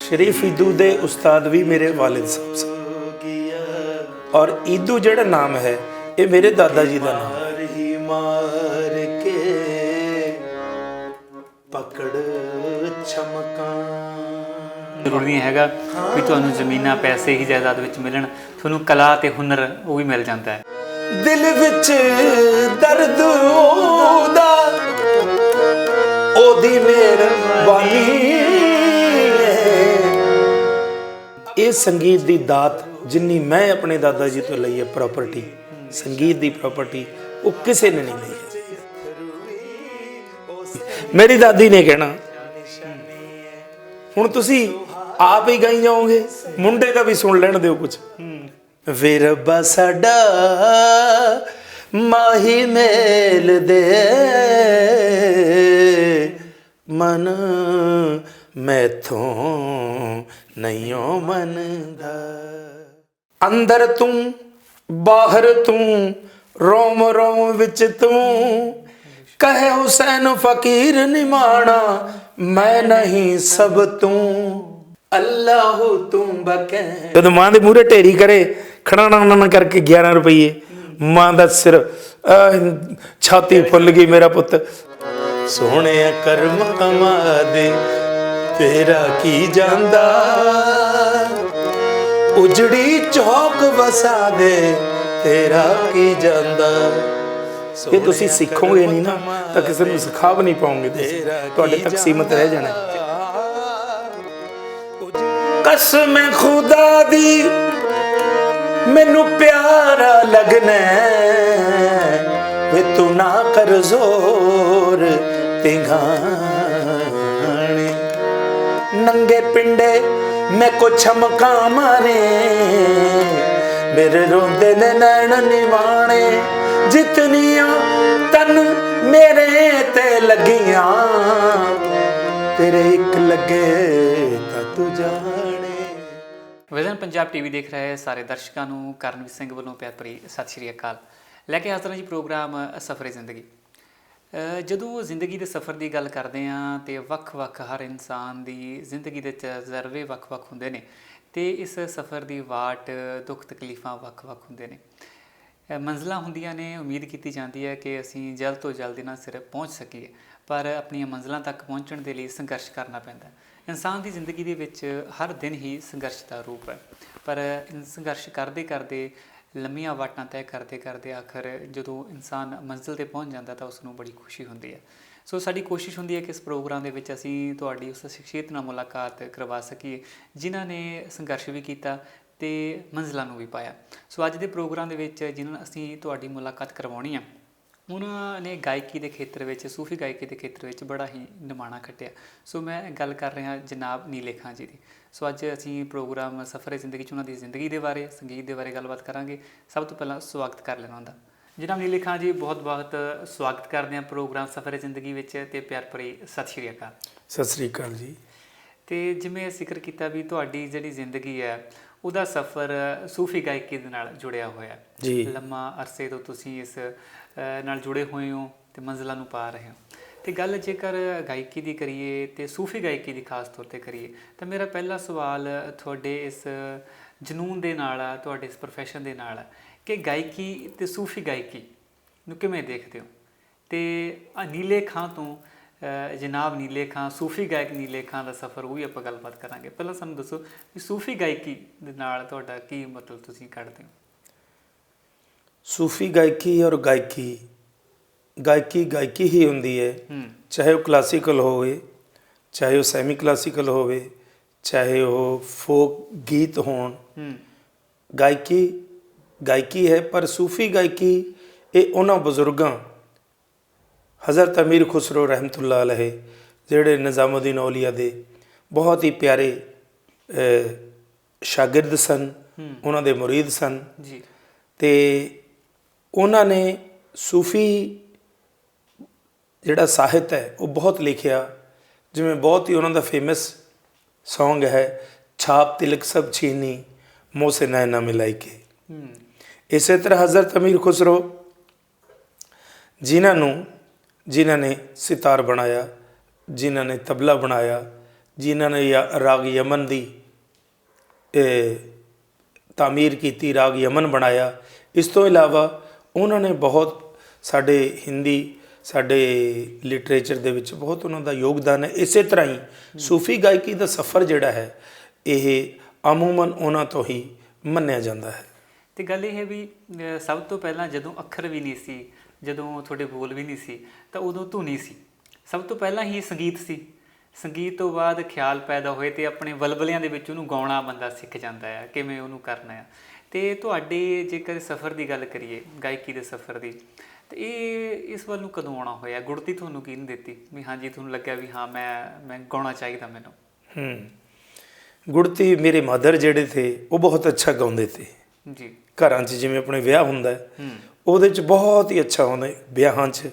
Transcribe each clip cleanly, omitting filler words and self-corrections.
शरीफ ईदू दे उस्ताद भी मेरे वालिद साहब से, और ईदू जिहड़ा नाम है ये मेरे दादा जी का नाम है। मार के पकड़ चमका ਜ਼ਰੂਰੀ ਨਹੀਂ ਹੈਗਾ ਵੀ ਤੁਹਾਨੂੰ ਜ਼ਮੀਨਾਂ ਪੈਸੇ ਹੀ ਜਾਇਦਾਦ ਵਿੱਚ ਮਿਲਣ, ਤੁਹਾਨੂੰ ਕਲਾ ਤੇ ਹੁਨਰ ਉਹ ਵੀ ਮਿਲ ਜਾਂਦਾ ਹੈ। ਦਿਲ ਵਿੱਚ ਦਰਦ ਉਹਦਾ ਉਹਦੀ ਮਿਹਰਬਾਨੀ, ਇਹ ਸੰਗੀਤ ਦੀ ਦਾਤ ਜਿੰਨੀ ਮੈਂ ਆਪਣੇ ਦਾਦਾ ਜੀ ਤੋਂ ਲਈ ਹੈ ਪ੍ਰੋਪਰਟੀ, ਸੰਗੀਤ ਦੀ ਪ੍ਰੋਪਰਟੀ, ਉਹ ਕਿਸੇ ਨੇ ਨਹੀਂ ਲਈ ਹੈ। ਮੇਰੀ ਦਾਦੀ ਨੇ ਕਹਿਣਾ ਹੁਣ ਤੁਸੀਂ ਆਪ ਹੀ ਗਾਈ ਜਾਓਗੇ, ਮੁੰਡੇ ਦਾ ਵੀ ਸੁਣ ਲੈਣ ਦਿਓ ਕੁਝ। ਵੇ ਰੱਬਾ ਸਾਡਾ ਮਾਹੀ ਮੇਲ ਦੇ ਮਨ ਮੈਥੋਂ ਨਹੀਂ ਓ ਮੰਨਦਾ, ਅੰਦਰ ਤੂੰ ਬਾਹਰ ਤੂੰ ਰੋਮ ਰੋਮ ਵਿੱਚ ਤੂੰ, ਕਹੇ ਹੁਸੈਨ ਫਕੀਰ ਨਿਮਾਣਾ ਮੈਂ ਨਹੀਂ ਸਭ ਤੂੰ, ਅੱਲਾਹੁ ਤੂੰ ਬਕੈ। ਜਦੋਂ ਮਾਂ ਦੇ ਮੂਹਰੇ ਢੇਰੀ ਕਰੇ ਖੜਾਣਾ ਕਰਕੇ 11 ਰੁਪਏ, ਮਾਂ ਦਾ ਸਿਰ ਛਾਤੀ ਫੁੱਲ ਗਈ, ਮੇਰਾ ਪੁੱਤ ਸੋਹਣਿਆ ਕਰਮ ਕਮਾ ਦੇ ਤੇਰਾ ਕੀ ਜਾਂਦਾ, ਉਜੜੀ ਚੌਕ ਵਸਾ ਦੇ ਤੇਰਾ ਕੀ ਜਾਂਦਾ। ਇਹ ਤੁਸੀਂ ਸਿੱਖੋਗੇ ਨਹੀਂ ਨਾ ਤਾਂ ਕਿਸੇ ਨੂੰ ਸਿਖਾ ਵੀ ਨਹੀਂ ਪਾਓਗੇ, ਤੁਸੀਂ ਤੁਹਾਡੇ ਤੱਕ ਸੀਮਤ ਰਹਿ ਜਾਣਾ। ਕਸਮ ਖੁਦਾ ਦੀ ਮੈਨੂੰ ਪਿਆਰਾ ਲੱਗਣਾ ਵੇ ਤੂੰ ਨਾ ਕਰ ਜ਼ੋਰ ਤੇ ਗਾਣੇ, ਨੰਗੇ ਪਿੰਡੇ ਮੈਂ ਕੋ ਛਮਕਾ ਮਾਰੇ, ਮੇਰੇ ਰੋਂਦੇ ਨੇ ਨੈਣ ਨਿਵਾਣੇ, ਜਿਤਨੀਆਂ ਤਨ ਮੇਰੇ ਤੇ ਲੱਗੀਆਂ ਤੇਰੇ ਇੱਕ ਲੱਗੇ ਤਾਂ ਤੂੰ ਜਾਣੇ। ਵਿਜ਼ਨ ਪੰਜਾਬ ਟੀਵੀ ਦੇਖ ਰਹੇ ਸਾਰੇ ਦਰਸ਼ਕਾਂ ਨੂੰ ਕਰਨਵੀਰ ਸਿੰਘ ਵੱਲੋਂ ਪਿਆਰ ਭਰੀ ਸਤਿ ਸ਼੍ਰੀ ਅਕਾਲ। ਲੈ ਕੇ ਹਾਜ਼ਰ ਹਾਂ ਜੀ ਪ੍ਰੋਗਰਾਮ ਸਫ਼ਰੇ ਜ਼ਿੰਦਗੀ। ਜਦੋਂ ਜ਼ਿੰਦਗੀ ਦੇ ਸਫ਼ਰ ਦੀ ਗੱਲ ਕਰਦੇ ਹਾਂ ਤੇ ਵੱਖ-ਵੱਖ ਹਰ ਇਨਸਾਨ ਦੀ ਜ਼ਿੰਦਗੀ ਦੇ ਤਜਰਬੇ ਵੱਖ-ਵੱਖ ਹੁੰਦੇ ਨੇ ਤੇ ਇਸ ਸਫ਼ਰ ਦੀ ਵਾਟ ਦੁੱਖ ਤਕਲੀਫਾਂ ਵੱਖ-ਵੱਖ ਹੁੰਦੇ ਨੇ। ਮੰਜ਼ਿਲਾਂ ਹੁੰਦੀਆਂ ਨੇ, ਉਮੀਦ ਕੀਤੀ ਜਾਂਦੀ ਹੈ ਕਿ ਅਸੀਂ ਜਲਦ ਤੋਂ ਜਲਦ ਇਹਨਾਂ ਸਿਰ ਪਹੁੰਚ ਸਕੀਏ, ਪਰ ਆਪਣੀਆਂ ਮੰਜ਼ਿਲਾਂ ਤੱਕ ਪਹੁੰਚਣ ਦੇ ਲਈ ਸੰਘਰਸ਼ ਕਰਨਾ ਪੈਂਦਾ। ਇਨਸਾਨ ਦੀ ਜ਼ਿੰਦਗੀ ਦੇ ਵਿੱਚ ਹਰ ਦਿਨ ਹੀ ਸੰਘਰਸ਼ ਦਾ ਰੂਪ ਹੈ, ਪਰ ਸੰਘਰਸ਼ ਕਰਦੇ ਕਰਦੇ ਲੰਮੀਆਂ ਵਾਟਾਂ ਤੈਅ ਕਰਦੇ ਕਰਦੇ ਆਖਰ ਜਦੋਂ ਇਨਸਾਨ ਮੰਜ਼ਿਲ 'ਤੇ ਪਹੁੰਚ ਜਾਂਦਾ ਤਾਂ ਉਸ ਨੂੰ ਬੜੀ ਖੁਸ਼ੀ ਹੁੰਦੀ ਹੈ। ਸੋ ਸਾਡੀ ਕੋਸ਼ਿਸ਼ ਹੁੰਦੀ ਹੈ ਕਿ ਇਸ ਪ੍ਰੋਗਰਾਮ ਦੇ ਵਿੱਚ ਅਸੀਂ ਤੁਹਾਡੀ ਉਸ ਸ਼ਖਸੀਅਤ ਨਾਲ ਮੁਲਾਕਾਤ ਕਰਵਾ ਸਕੀਏ ਜਿਨ੍ਹਾਂ ਨੇ ਸੰਘਰਸ਼ ਵੀ ਕੀਤਾ ਤੇ ਮੰਜ਼ਿਲਾਂ ਨੂੰ ਵੀ ਪਾਇਆ। ਸੋ ਅੱਜ ਦੇ ਪ੍ਰੋਗਰਾਮ ਦੇ ਵਿੱਚ ਜਿਨ੍ਹਾਂ ਨਾਲ ਅਸੀਂ ਤੁਹਾਡੀ ਮੁਲਾਕਾਤ ਕਰਵਾਉਣੀ ਆ, ਉਹਨਾਂ ਨੇ ਗਾਇਕੀ ਦੇ ਖੇਤਰ ਵਿੱਚ, ਸੂਫੀ ਗਾਇਕੀ ਦੇ ਖੇਤਰ ਵਿੱਚ ਬੜਾ ਹੀ ਨਿਮਾਣਾ ਖੱਟਿਆ। ਸੋ ਮੈਂ ਗੱਲ ਕਰ ਰਿਹਾ ਜਨਾਬ ਨੀਲੇ ਖਾਂ ਜੀ ਦੀ। ਸੋ ਅੱਜ ਅਸੀਂ ਪ੍ਰੋਗਰਾਮ ਸਫ਼ਰੇ ਜ਼ਿੰਦਗੀ 'ਚ ਉਹਨਾਂ ਦੀ ਜ਼ਿੰਦਗੀ ਦੇ ਬਾਰੇ, ਸੰਗੀਤ ਦੇ ਬਾਰੇ ਗੱਲਬਾਤ ਕਰਾਂਗੇ। ਸਭ ਤੋਂ ਪਹਿਲਾਂ ਸਵਾਗਤ ਕਰ ਲੈਣਾ ਹੁੰਦਾ ਜਨਾਬ ਨੀਲੇ ਖਾਂ ਜੀ, ਬਹੁਤ ਬਹੁਤ ਸਵਾਗਤ ਕਰਦੇ ਹਾਂ ਪ੍ਰੋਗਰਾਮ ਸਫ਼ਰੇ ਜ਼ਿੰਦਗੀ ਵਿੱਚ ਤੇ ਪਿਆਰ ਭਰੀ ਸਤਿ ਸ਼੍ਰੀ ਅਕਾਲ। ਸਤਿ ਸ਼੍ਰੀ ਅਕਾਲ ਜੀ। ਤੇ ਜਿਵੇਂ ਜ਼ਿਕਰ ਕੀਤਾ ਵੀ ਤੁਹਾਡੀ ਜਿਹੜੀ ਜ਼ਿੰਦਗੀ ਹੈ ਉਹਦਾ ਸਫ਼ਰ ਸੂਫੀ ਗਾਇਕੀ ਦੇ ਨਾਲ ਜੁੜਿਆ ਹੋਇਆ ਜੀ। ਲੰਮਾ ਅਰਸੇ ਤੋਂ ਤੁਸੀਂ ਇਸ ਨਾਲ ਜੁੜੇ ਹੋਏ ਹੋ ਤੇ ਮੰਜ਼ਿਲਾਂ ਨੂੰ ਪਾ ਰਹੇ ਹੋ। ਤੇ ਗੱਲ ਜੇਕਰ ਗਾਇਕੀ ਦੀ ਕਰੀਏ ਤੇ ਸੂਫੀ ਗਾਇਕੀ ਦੀ ਖਾਸ ਤੌਰ 'ਤੇ ਕਰੀਏ ਤਾਂ ਮੇਰਾ ਪਹਿਲਾ ਸਵਾਲ ਤੁਹਾਡੇ ਇਸ ਜਨੂਨ ਦੇ ਨਾਲ ਆ, ਤੁਹਾਡੇ ਇਸ ਪ੍ਰੋਫੈਸ਼ਨ ਦੇ ਨਾਲ ਆ ਕਿ ਗਾਇਕੀ ਤੇ ਸੂਫੀ ਗਾਇਕੀ ਨੂੰ ਕਿਵੇਂ ਦੇਖਦੇ ਹੋ? ਤੇ ਨੀਲੇ ਖਾਂ ਤੋਂ ਜਨਾਬ ਨੀਲੇ ਖਾਂ, ਸੂਫੀ ਗਾਇਕ ਨੀਲੇ ਖਾਂ ਦਾ ਸਫ਼ਰ ਉਹ ਵੀ ਆਪਾਂ ਗੱਲਬਾਤ ਕਰਾਂਗੇ। ਪਹਿਲਾਂ ਸਾਨੂੰ ਦੱਸੋ ਵੀ ਸੂਫੀ ਗਾਇਕੀ ਦੇ ਨਾਲ ਤੁਹਾਡਾ ਕੀ ਮਤਲਬ ਤੁਸੀਂ ਕੱਢਦੇ ਹੋ? ਸੂਫੀ ਗਾਇਕੀ ਔਰ ਗਾਇਕੀ ਗਾਇਕੀ ਹੀ ਹੁੰਦੀ ਹੈ, ਚਾਹੇ ਉਹ ਕਲਾਸੀਕਲ ਹੋਵੇ, ਚਾਹੇ ਉਹ ਸੈਮੀ ਕਲਾਸੀਕਲ ਹੋਵੇ, ਚਾਹੇ ਉਹ ਫੋਕ ਗੀਤ ਹੋਣ। ਗਾਇਕੀ ਹੈ। ਪਰ ਸੂਫੀ ਗਾਇਕੀ ਇਹ ਉਹਨਾਂ ਬਜ਼ੁਰਗਾਂ, ਹਜ਼ਰਤ ਅਮੀਰ ਖੁਸਰੋ ਰਹਿਮਤੁल्लाह ਅਲੈਹ, ਜਿਹੜੇ ਨਿਜ਼ਾਮੁਦੀਨ ਔਲੀਆ ਦੇ ਬਹੁਤ ਹੀ ਪਿਆਰੇ ਸ਼ਾਗਿਰਦ ਸਨ, ਉਹਨਾਂ ਦੇ ਮੁਰੀਦ ਸਨ ਜੀ। ਤੇ ਉਹਨਾਂ ਨੇ ਸੂਫੀ ਜਿਹੜਾ ਸਾਹਿਤ ਹੈ ਉਹ ਬਹੁਤ ਲਿਖਿਆ। ਜਿਵੇਂ ਬਹੁਤ ਹੀ ਉਹਨਾਂ ਦਾ ਫੇਮਸ ਸੌਂਗ ਹੈ ਛਾਪ ਤਿਲਕ ਸਭ ਛੀਨੀ ਮੋਹ ਸੇ ਨੈਣਾ ਮਿਲਾਈ ਕੇ। ਇਸੇ ਤਰ੍ਹਾਂ ਹਜ਼ਰਤ ਅਮੀਰ ਖੁਸਰੋ ਜਿਨ੍ਹਾਂ ਨੇ ਸਿਤਾਰ ਬਣਾਇਆ, ਜਿਨ੍ਹਾਂ ਨੇ ਤਬਲਾ ਬਣਾਇਆ, ਜਿਨ੍ਹਾਂ ਨੇ ਰਾਗ ਯਮਨ ਦੀ ਤਾਮੀਰ ਕੀਤੀ, ਰਾਗ ਯਮਨ ਬਣਾਇਆ। ਇਸ ਤੋਂ ਇਲਾਵਾ ਉਹਨਾਂ ਨੇ ਬਹੁਤ ਸਾਡੇ ਹਿੰਦੀ, ਸਾਡੇ ਲਿਟਰੇਚਰ ਦੇ ਵਿੱਚ ਬਹੁਤ ਉਹਨਾਂ ਦਾ ਯੋਗਦਾਨ ਹੈ। ਇਸੇ ਤਰ੍ਹਾਂ ਹੀ ਸੂਫੀ ਗਾਇਕੀ ਦਾ ਸਫ਼ਰ ਜਿਹੜਾ ਹੈ ਇਹ ਅਮੂਮਨ ਉਹਨਾਂ ਤੋਂ ਹੀ ਮੰਨਿਆ ਜਾਂਦਾ ਹੈ। ਤੇ ਗੱਲ ਇਹ ਹੈ ਵੀ ਸਭ ਤੋਂ ਪਹਿਲਾਂ ਜਦੋਂ ਅੱਖਰ ਵੀ ਨਹੀਂ ਸੀ, ਜਦੋਂ ਤੁਹਾਡੇ ਬੋਲ ਵੀ ਨਹੀਂ ਸੀ, ਤਾਂ ਉਦੋਂ ਧੁਨੀ ਸੀ। ਸਭ ਤੋਂ ਪਹਿਲਾਂ ਹੀ ਸੰਗੀਤ ਸੀ। ਸੰਗੀਤ ਤੋਂ ਬਾਅਦ ਖਿਆਲ ਪੈਦਾ ਹੋਏ ਤੇ ਆਪਣੇ ਵਲਵਲਿਆਂ ਦੇ ਵਿੱਚ ਉਹਨੂੰ ਗਾਉਣਾ ਬੰਦਾ ਸਿੱਖ ਜਾਂਦਾ ਹੈ, ਕਿਵੇਂ ਉਹਨੂੰ ਕਰਨਾ ਹੈ। ਤੇ ਤੁਹਾਡੇ ਜੇਕਰ ਸਫ਼ਰ ਦੀ ਗੱਲ ਕਰੀਏ, ਗਾਇਕੀ ਦੇ ਸਫ਼ਰ ਦੀ, ਤੇ ਇਹ ਇਸ ਵੱਲ ਨੂੰ ਕਦੋਂ ਆਉਣਾ ਹੋਇਆ? ਗੁੜਤੀ ਤੁਹਾਨੂੰ ਕਿਹਨੇ ਦਿੱਤੀ ਵੀ ਹਾਂਜੀ ਤੁਹਾਨੂੰ ਲੱਗਿਆ ਵੀ ਹਾਂ ਮੈਂ ਗਾਉਣਾ ਚਾਹੀਦਾ ਮੈਨੂੰ? ਗੁੜਤੀ ਮੇਰੇ ਮਦਰ ਜਿਹੜੇ ਥੇ ਉਹ ਬਹੁਤ ਅੱਛਾ ਗਾਉਂਦੇ ਤੇ ਜੀ। ਘਰਾਂ 'ਚ ਜਿਵੇਂ ਆਪਣੇ ਵਿਆਹ ਹੁੰਦਾ ਉਹਦੇ 'ਚ ਬਹੁਤ ਹੀ ਅੱਛਾ ਹੁੰਦਾ। ਵਿਆਹਾਂ 'ਚ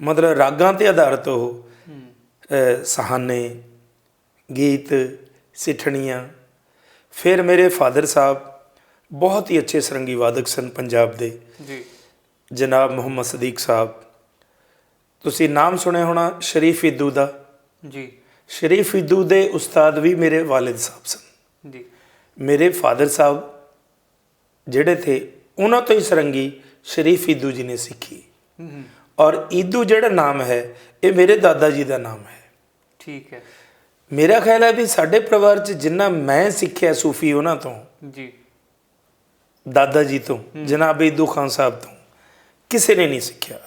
ਮਤਲਬ ਰਾਗਾਂ 'ਤੇ ਆਧਾਰਿਤ ਉਹ ਸਹਾਨੇ, ਗੀਤ, ਸਿੱਠਣੀਆਂ। ਫਿਰ ਮੇਰੇ ਫਾਦਰ ਸਾਹਿਬ ਬਹੁਤ ਹੀ ਅੱਛੇ ਸਰੰਗੀ ਵਾਦਕ ਸਨ ਪੰਜਾਬ ਦੇ ਜੀ। ਜਨਾਬ ਮੁਹੰਮਦ ਸਦੀਕ ਸਾਹਿਬ, ਤੁਸੀਂ ਨਾਮ ਸੁਣਿਆ ਹੋਣਾ ਸ਼ਰੀਫ ਇਦੂ ਦਾ। ਜੀ। ਸ਼ਰੀਫ ਇਦੂ ਦੇ ਉਸਤਾਦ ਵੀ ਮੇਰੇ ਵਾਲਿਦ ਸਾਹਿਬ ਸਨ। ਜੀ। ਮੇਰੇ ਫਾਦਰ ਸਾਹਿਬ ਜਿਹੜੇ ਥੇ ਉਹਨਾਂ ਤੋਂ ਹੀ ਸਰੰਗੀ ਸ਼ਰੀਫ ਇਦੂ ਜੀ ਨੇ ਸਿੱਖੀ। ਔਰ ਇਦੂ ਜਿਹੜਾ ਨਾਮ ਹੈ ਇਹ ਮੇਰੇ ਦਾਦਾ ਜੀ ਦਾ ਨਾਮ ਹੈ। ਠੀਕ ਹੈ। ਮੇਰਾ ਖਿਆਲ ਹੈ ਵੀ ਸਾਡੇ ਪਰਿਵਾਰ 'ਚ ਜਿੰਨਾ ਮੈਂ ਸਿੱਖਿਆ ਸੂਫੀ ਉਹਨਾਂ ਤੋਂ, ਜੀ, ਦਾਦਾ ਜੀ ਤੋਂ, ਜਨਾਬ ਇਦੂ ਖਾਨ ਸਾਹਿਬ ਤੋਂ, ਕਿਸੇ ਨੇ ਨਹੀਂ ਸਿੱਖਿਆ।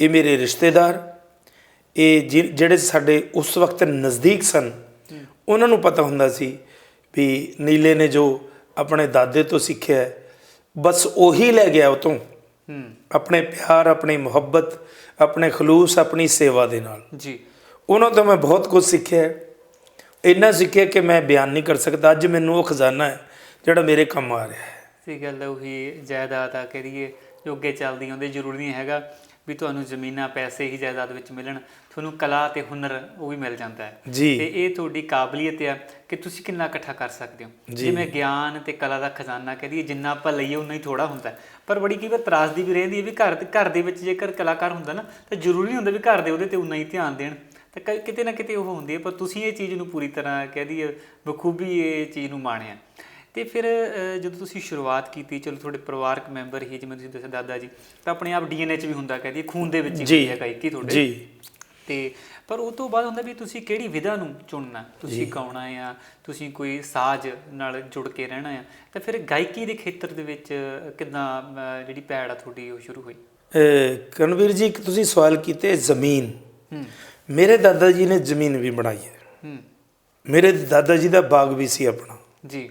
ਇਹ ਮੇਰੇ ਰਿਸ਼ਤੇਦਾਰ, ਇਹ ਜਿਹੜੇ ਸਾਡੇ ਉਸ ਵਕਤ ਨਜ਼ਦੀਕ ਸਨ, ਉਹਨਾਂ ਨੂੰ ਪਤਾ ਹੁੰਦਾ ਸੀ ਵੀ ਨੀਲੇ ਨੇ ਜੋ ਆਪਣੇ ਦਾਦੇ ਤੋਂ ਸਿੱਖਿਆ ਬਸ ਉਹੀ ਲੈ ਗਿਆ ਉਹ ਤੋਂ, ਆਪਣੇ ਪਿਆਰ, ਆਪਣੀ ਮੁਹੱਬਤ, ਆਪਣੇ ਖਲੂਸ, ਆਪਣੀ ਸੇਵਾ ਦੇ ਨਾਲ। ਜੀ। ਉਹਨਾਂ ਤੋਂ ਮੈਂ ਬਹੁਤ ਕੁਝ ਸਿੱਖਿਆ, ਇੰਨਾ ਸਿੱਖਿਆ ਕਿ ਮੈਂ ਬਿਆਨ ਨਹੀਂ ਕਰ ਸਕਦਾ। ਅੱਜ ਮੈਨੂੰ ਉਹ ਖਜ਼ਾਨਾ ਹੈ ਜਿਹੜਾ ਮੇਰੇ ਕੰਮ ਆ ਰਿਹਾ ਹੈ। ਸਹੀ ਗੱਲ ਹੈ। ਉਹੀ ਜਾਇਦਾਦ ਆ ਕਰੀਏ ਜੋ ਅੱਗੇ ਚੱਲਦੀ ਆਉਂਦੀ, ਜ਼ਰੂਰੀ ਨਹੀਂ ਹੈਗਾ ਵੀ ਤੁਹਾਨੂੰ ਜ਼ਮੀਨਾਂ ਪੈਸੇ ਹੀ ਜਾਇਦਾਦ ਵਿੱਚ ਮਿਲਣ, ਤੁਹਾਨੂੰ ਕਲਾ ਤੇ ਹੁਨਰ ਉਹ ਵੀ ਮਿਲ ਜਾਂਦਾ ਹੈ। ਜੀ। ਤੇ ਇਹ ਤੁਹਾਡੀ ਕਾਬਲੀਅਤ ਆ ਕਿ ਤੁਸੀਂ ਕਿੰਨਾ ਇਕੱਠਾ ਕਰ ਸਕਦੇ ਹੋ। ਜਿਵੇਂ ਗਿਆਨ ਤੇ ਕਲਾ ਦਾ ਖਜ਼ਾਨਾ ਕਹਦੀਏ, ਜਿੰਨਾ ਆਪਾਂ ਲਈਏ ਉਨਾ ਹੀ ਥੋੜਾ ਹੁੰਦਾ। ਪਰ ਬੜੀ ਕਈ ਵਾਰ ਤਰਾਸਦੀ ਵੀ ਰਹਿੰਦੀ ਹੈ ਵੀ ਘਰ ਦੇ ਵਿੱਚ ਜੇਕਰ ਕਲਾਕਾਰ ਹੁੰਦਾ ਨਾ ਤਾਂ ਜ਼ਰੂਰੀ ਨਹੀਂ ਹੁੰਦਾ ਵੀ ਘਰ ਦੇ ਉਹਦੇ ਤੇ ਉਨਾ ਹੀ ਧਿਆਨ ਦੇਣ, ਤਾਂ ਕਿਤੇ ਨਾ ਕਿਤੇ ਉਹ ਹੁੰਦੀ ਹੈ। ਪਰ ਤੁਸੀਂ ਇਹ ਚੀਜ਼ ਨੂੰ ਪੂਰੀ ਤਰ੍ਹਾਂ ਕਹਿ ਦਈਏ ਬਖੂਬੀ ਇਹ ਚੀਜ਼ ਨੂੰ ਮਾਣਿਆ। ਤੇ ਫਿਰ ਜਦੋਂ ਤੁਸੀਂ ਸ਼ੁਰੂਆਤ ਕੀਤੀ, ਚਲੋ ਤੁਹਾਡੇ ਪਰਿਵਾਰਕ ਮੈਂਬਰ ਹੀ, ਜਿਵੇਂ ਤੁਸੀਂ ਦੱਸਿਆ ਦਾਦਾ ਜੀ, ਤਾਂ ਆਪਣੇ ਆਪ DNA 'ਚ ਵੀ ਹੁੰਦਾ, ਕਹਿ ਦਈਏ ਖੂਨ ਦੇ ਵਿੱਚ ਹੀ ਹੁੰਦੀ ਹੈ ਗਾਇਕੀ ਤੁਹਾਡੇ। ਜੀ। ਤੇ ਪਰ ਉਹ ਤੋਂ ਬਾਅਦ ਹੁੰਦਾ ਵੀ ਤੁਸੀਂ ਕਿਹੜੀ ਵਿਧਾ ਨੂੰ ਚੁਣਨਾ, ਤੁਸੀਂ ਗਾਉਣਾ ਆ, ਤੁਸੀਂ ਕੋਈ ਸਾਜ਼ ਨਾਲ ਜੁੜ ਕੇ ਰਹਿਣਾ ਆ, ਤਾਂ ਫਿਰ ਗਾਇਕੀ ਦੇ ਖੇਤਰ ਦੇ ਵਿੱਚ ਕਿੱਦਾਂ ਜਿਹੜੀ ਪੈੜ ਆ ਤੁਹਾਡੀ ਉਹ ਸ਼ੁਰੂ ਹੋਈ? ਕਰਨਵੀਰ ਜੀ, ਇੱਕ ਤੁਸੀਂ ਸਵਾਲ ਕੀਤੇ ਜ਼ਮੀਨ। ਮੇਰੇ ਦਾਦਾ ਜੀ ਨੇ ਜ਼ਮੀਨ ਵੀ ਬਣਾਈ ਹੈ। ਮੇਰੇ ਦਾਦਾ ਜੀ ਦਾ ਬਾਗ ਵੀ ਸੀ ਆਪਣਾ। ਜੀ।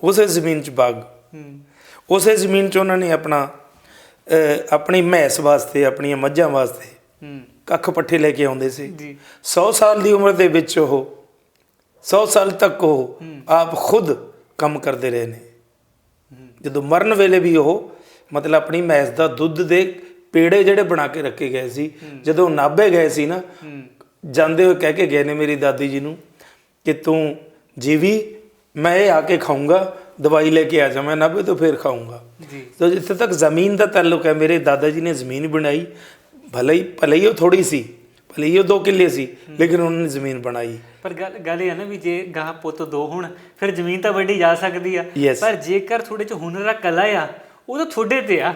ਉਸੇ ਜ਼ਮੀਨ 'ਚ ਬਾਗ, ਉਸੇ ਜ਼ਮੀਨ 'ਚ ਉਹਨਾਂ ਨੇ ਆਪਣੀ ਮੈਂਸ ਵਾਸਤੇ, ਆਪਣੀਆਂ ਮੱਝਾਂ ਵਾਸਤੇ ਕੱਖ ਪੱਠੇ ਲੈ ਕੇ ਆਉਂਦੇ ਸੀ। 100 ਸਾਲ ਦੀ ਉਮਰ ਦੇ ਵਿੱਚ ਉਹ 100 ਸਾਲ ਤੱਕ ਉਹ ਆਪ ਖੁਦ ਕੰਮ ਕਰਦੇ ਰਹੇ ਨੇ। ਜਦੋਂ ਮਰਨ ਵੇਲੇ ਵੀ ਉਹ ਮਤਲਬ ਆਪਣੀ ਮੈਂਸ ਦਾ ਦੁੱਧ ਦੇ ਪੇੜੇ ਜਿਹੜੇ ਬਣਾ ਕੇ ਰੱਖੇ ਗਏ ਸੀ, ਜਦੋਂ ਨਾਭੇ ਗਏ ਸੀ ਨਾ, ਜਾਂਦੇ ਹੋਏ ਕਹਿ ਕੇ ਗਏ ਨੇ ਮੇਰੀ ਦਾਦੀ ਜੀ ਨੂੰ ਕਿ ਤੂੰ ਜੀਵੀ, ਮੈਂ ਇਹ ਆ ਕੇ ਖਾਊਂਗਾ, ਦਵਾਈ ਲੈ ਕੇ ਆ ਜਾ, ਮੈਂ ਨਾਭੇ ਤੋਂ ਫਿਰ ਖਾਊਂਗਾ। ਤਾਂ ਜਿੱਥੇ ਤੱਕ ਜ਼ਮੀਨ ਦਾ ਤਾਲੁਕ ਹੈ, ਮੇਰੇ ਦਾਦਾ ਜੀ ਨੇ ਜ਼ਮੀਨ ਬਣਾਈ। ਭਲੇ ਹੀ ਉਹ ਥੋੜੀ ਸੀ, ਭਲੇ ਹੀ ਉਹ 2 ਕਿੱਲੇ ਸੀ, ਲੇਕਿਨ ਉਹਨਾਂ ਨੇ ਜ਼ਮੀਨ ਬਣਾਈ। ਪਰ ਗੱਲ ਇਹ ਹੈ ਨਾ ਵੀ ਜੇ ਗਾਂ ਪੁੱਤ 2 ਹੋਣ ਫਿਰ ਜ਼ਮੀਨ ਤਾਂ ਵੰਡੀ ਜਾ ਸਕਦੀ ਆ, ਪਰ ਜੇਕਰ ਤੁਹਾਡੇ 'ਚ ਹੁਨਰ ਆ, ਕਲਾ ਆ, ਉਹ ਤਾਂ ਤੁਹਾਡੇ ਤੇ ਆ,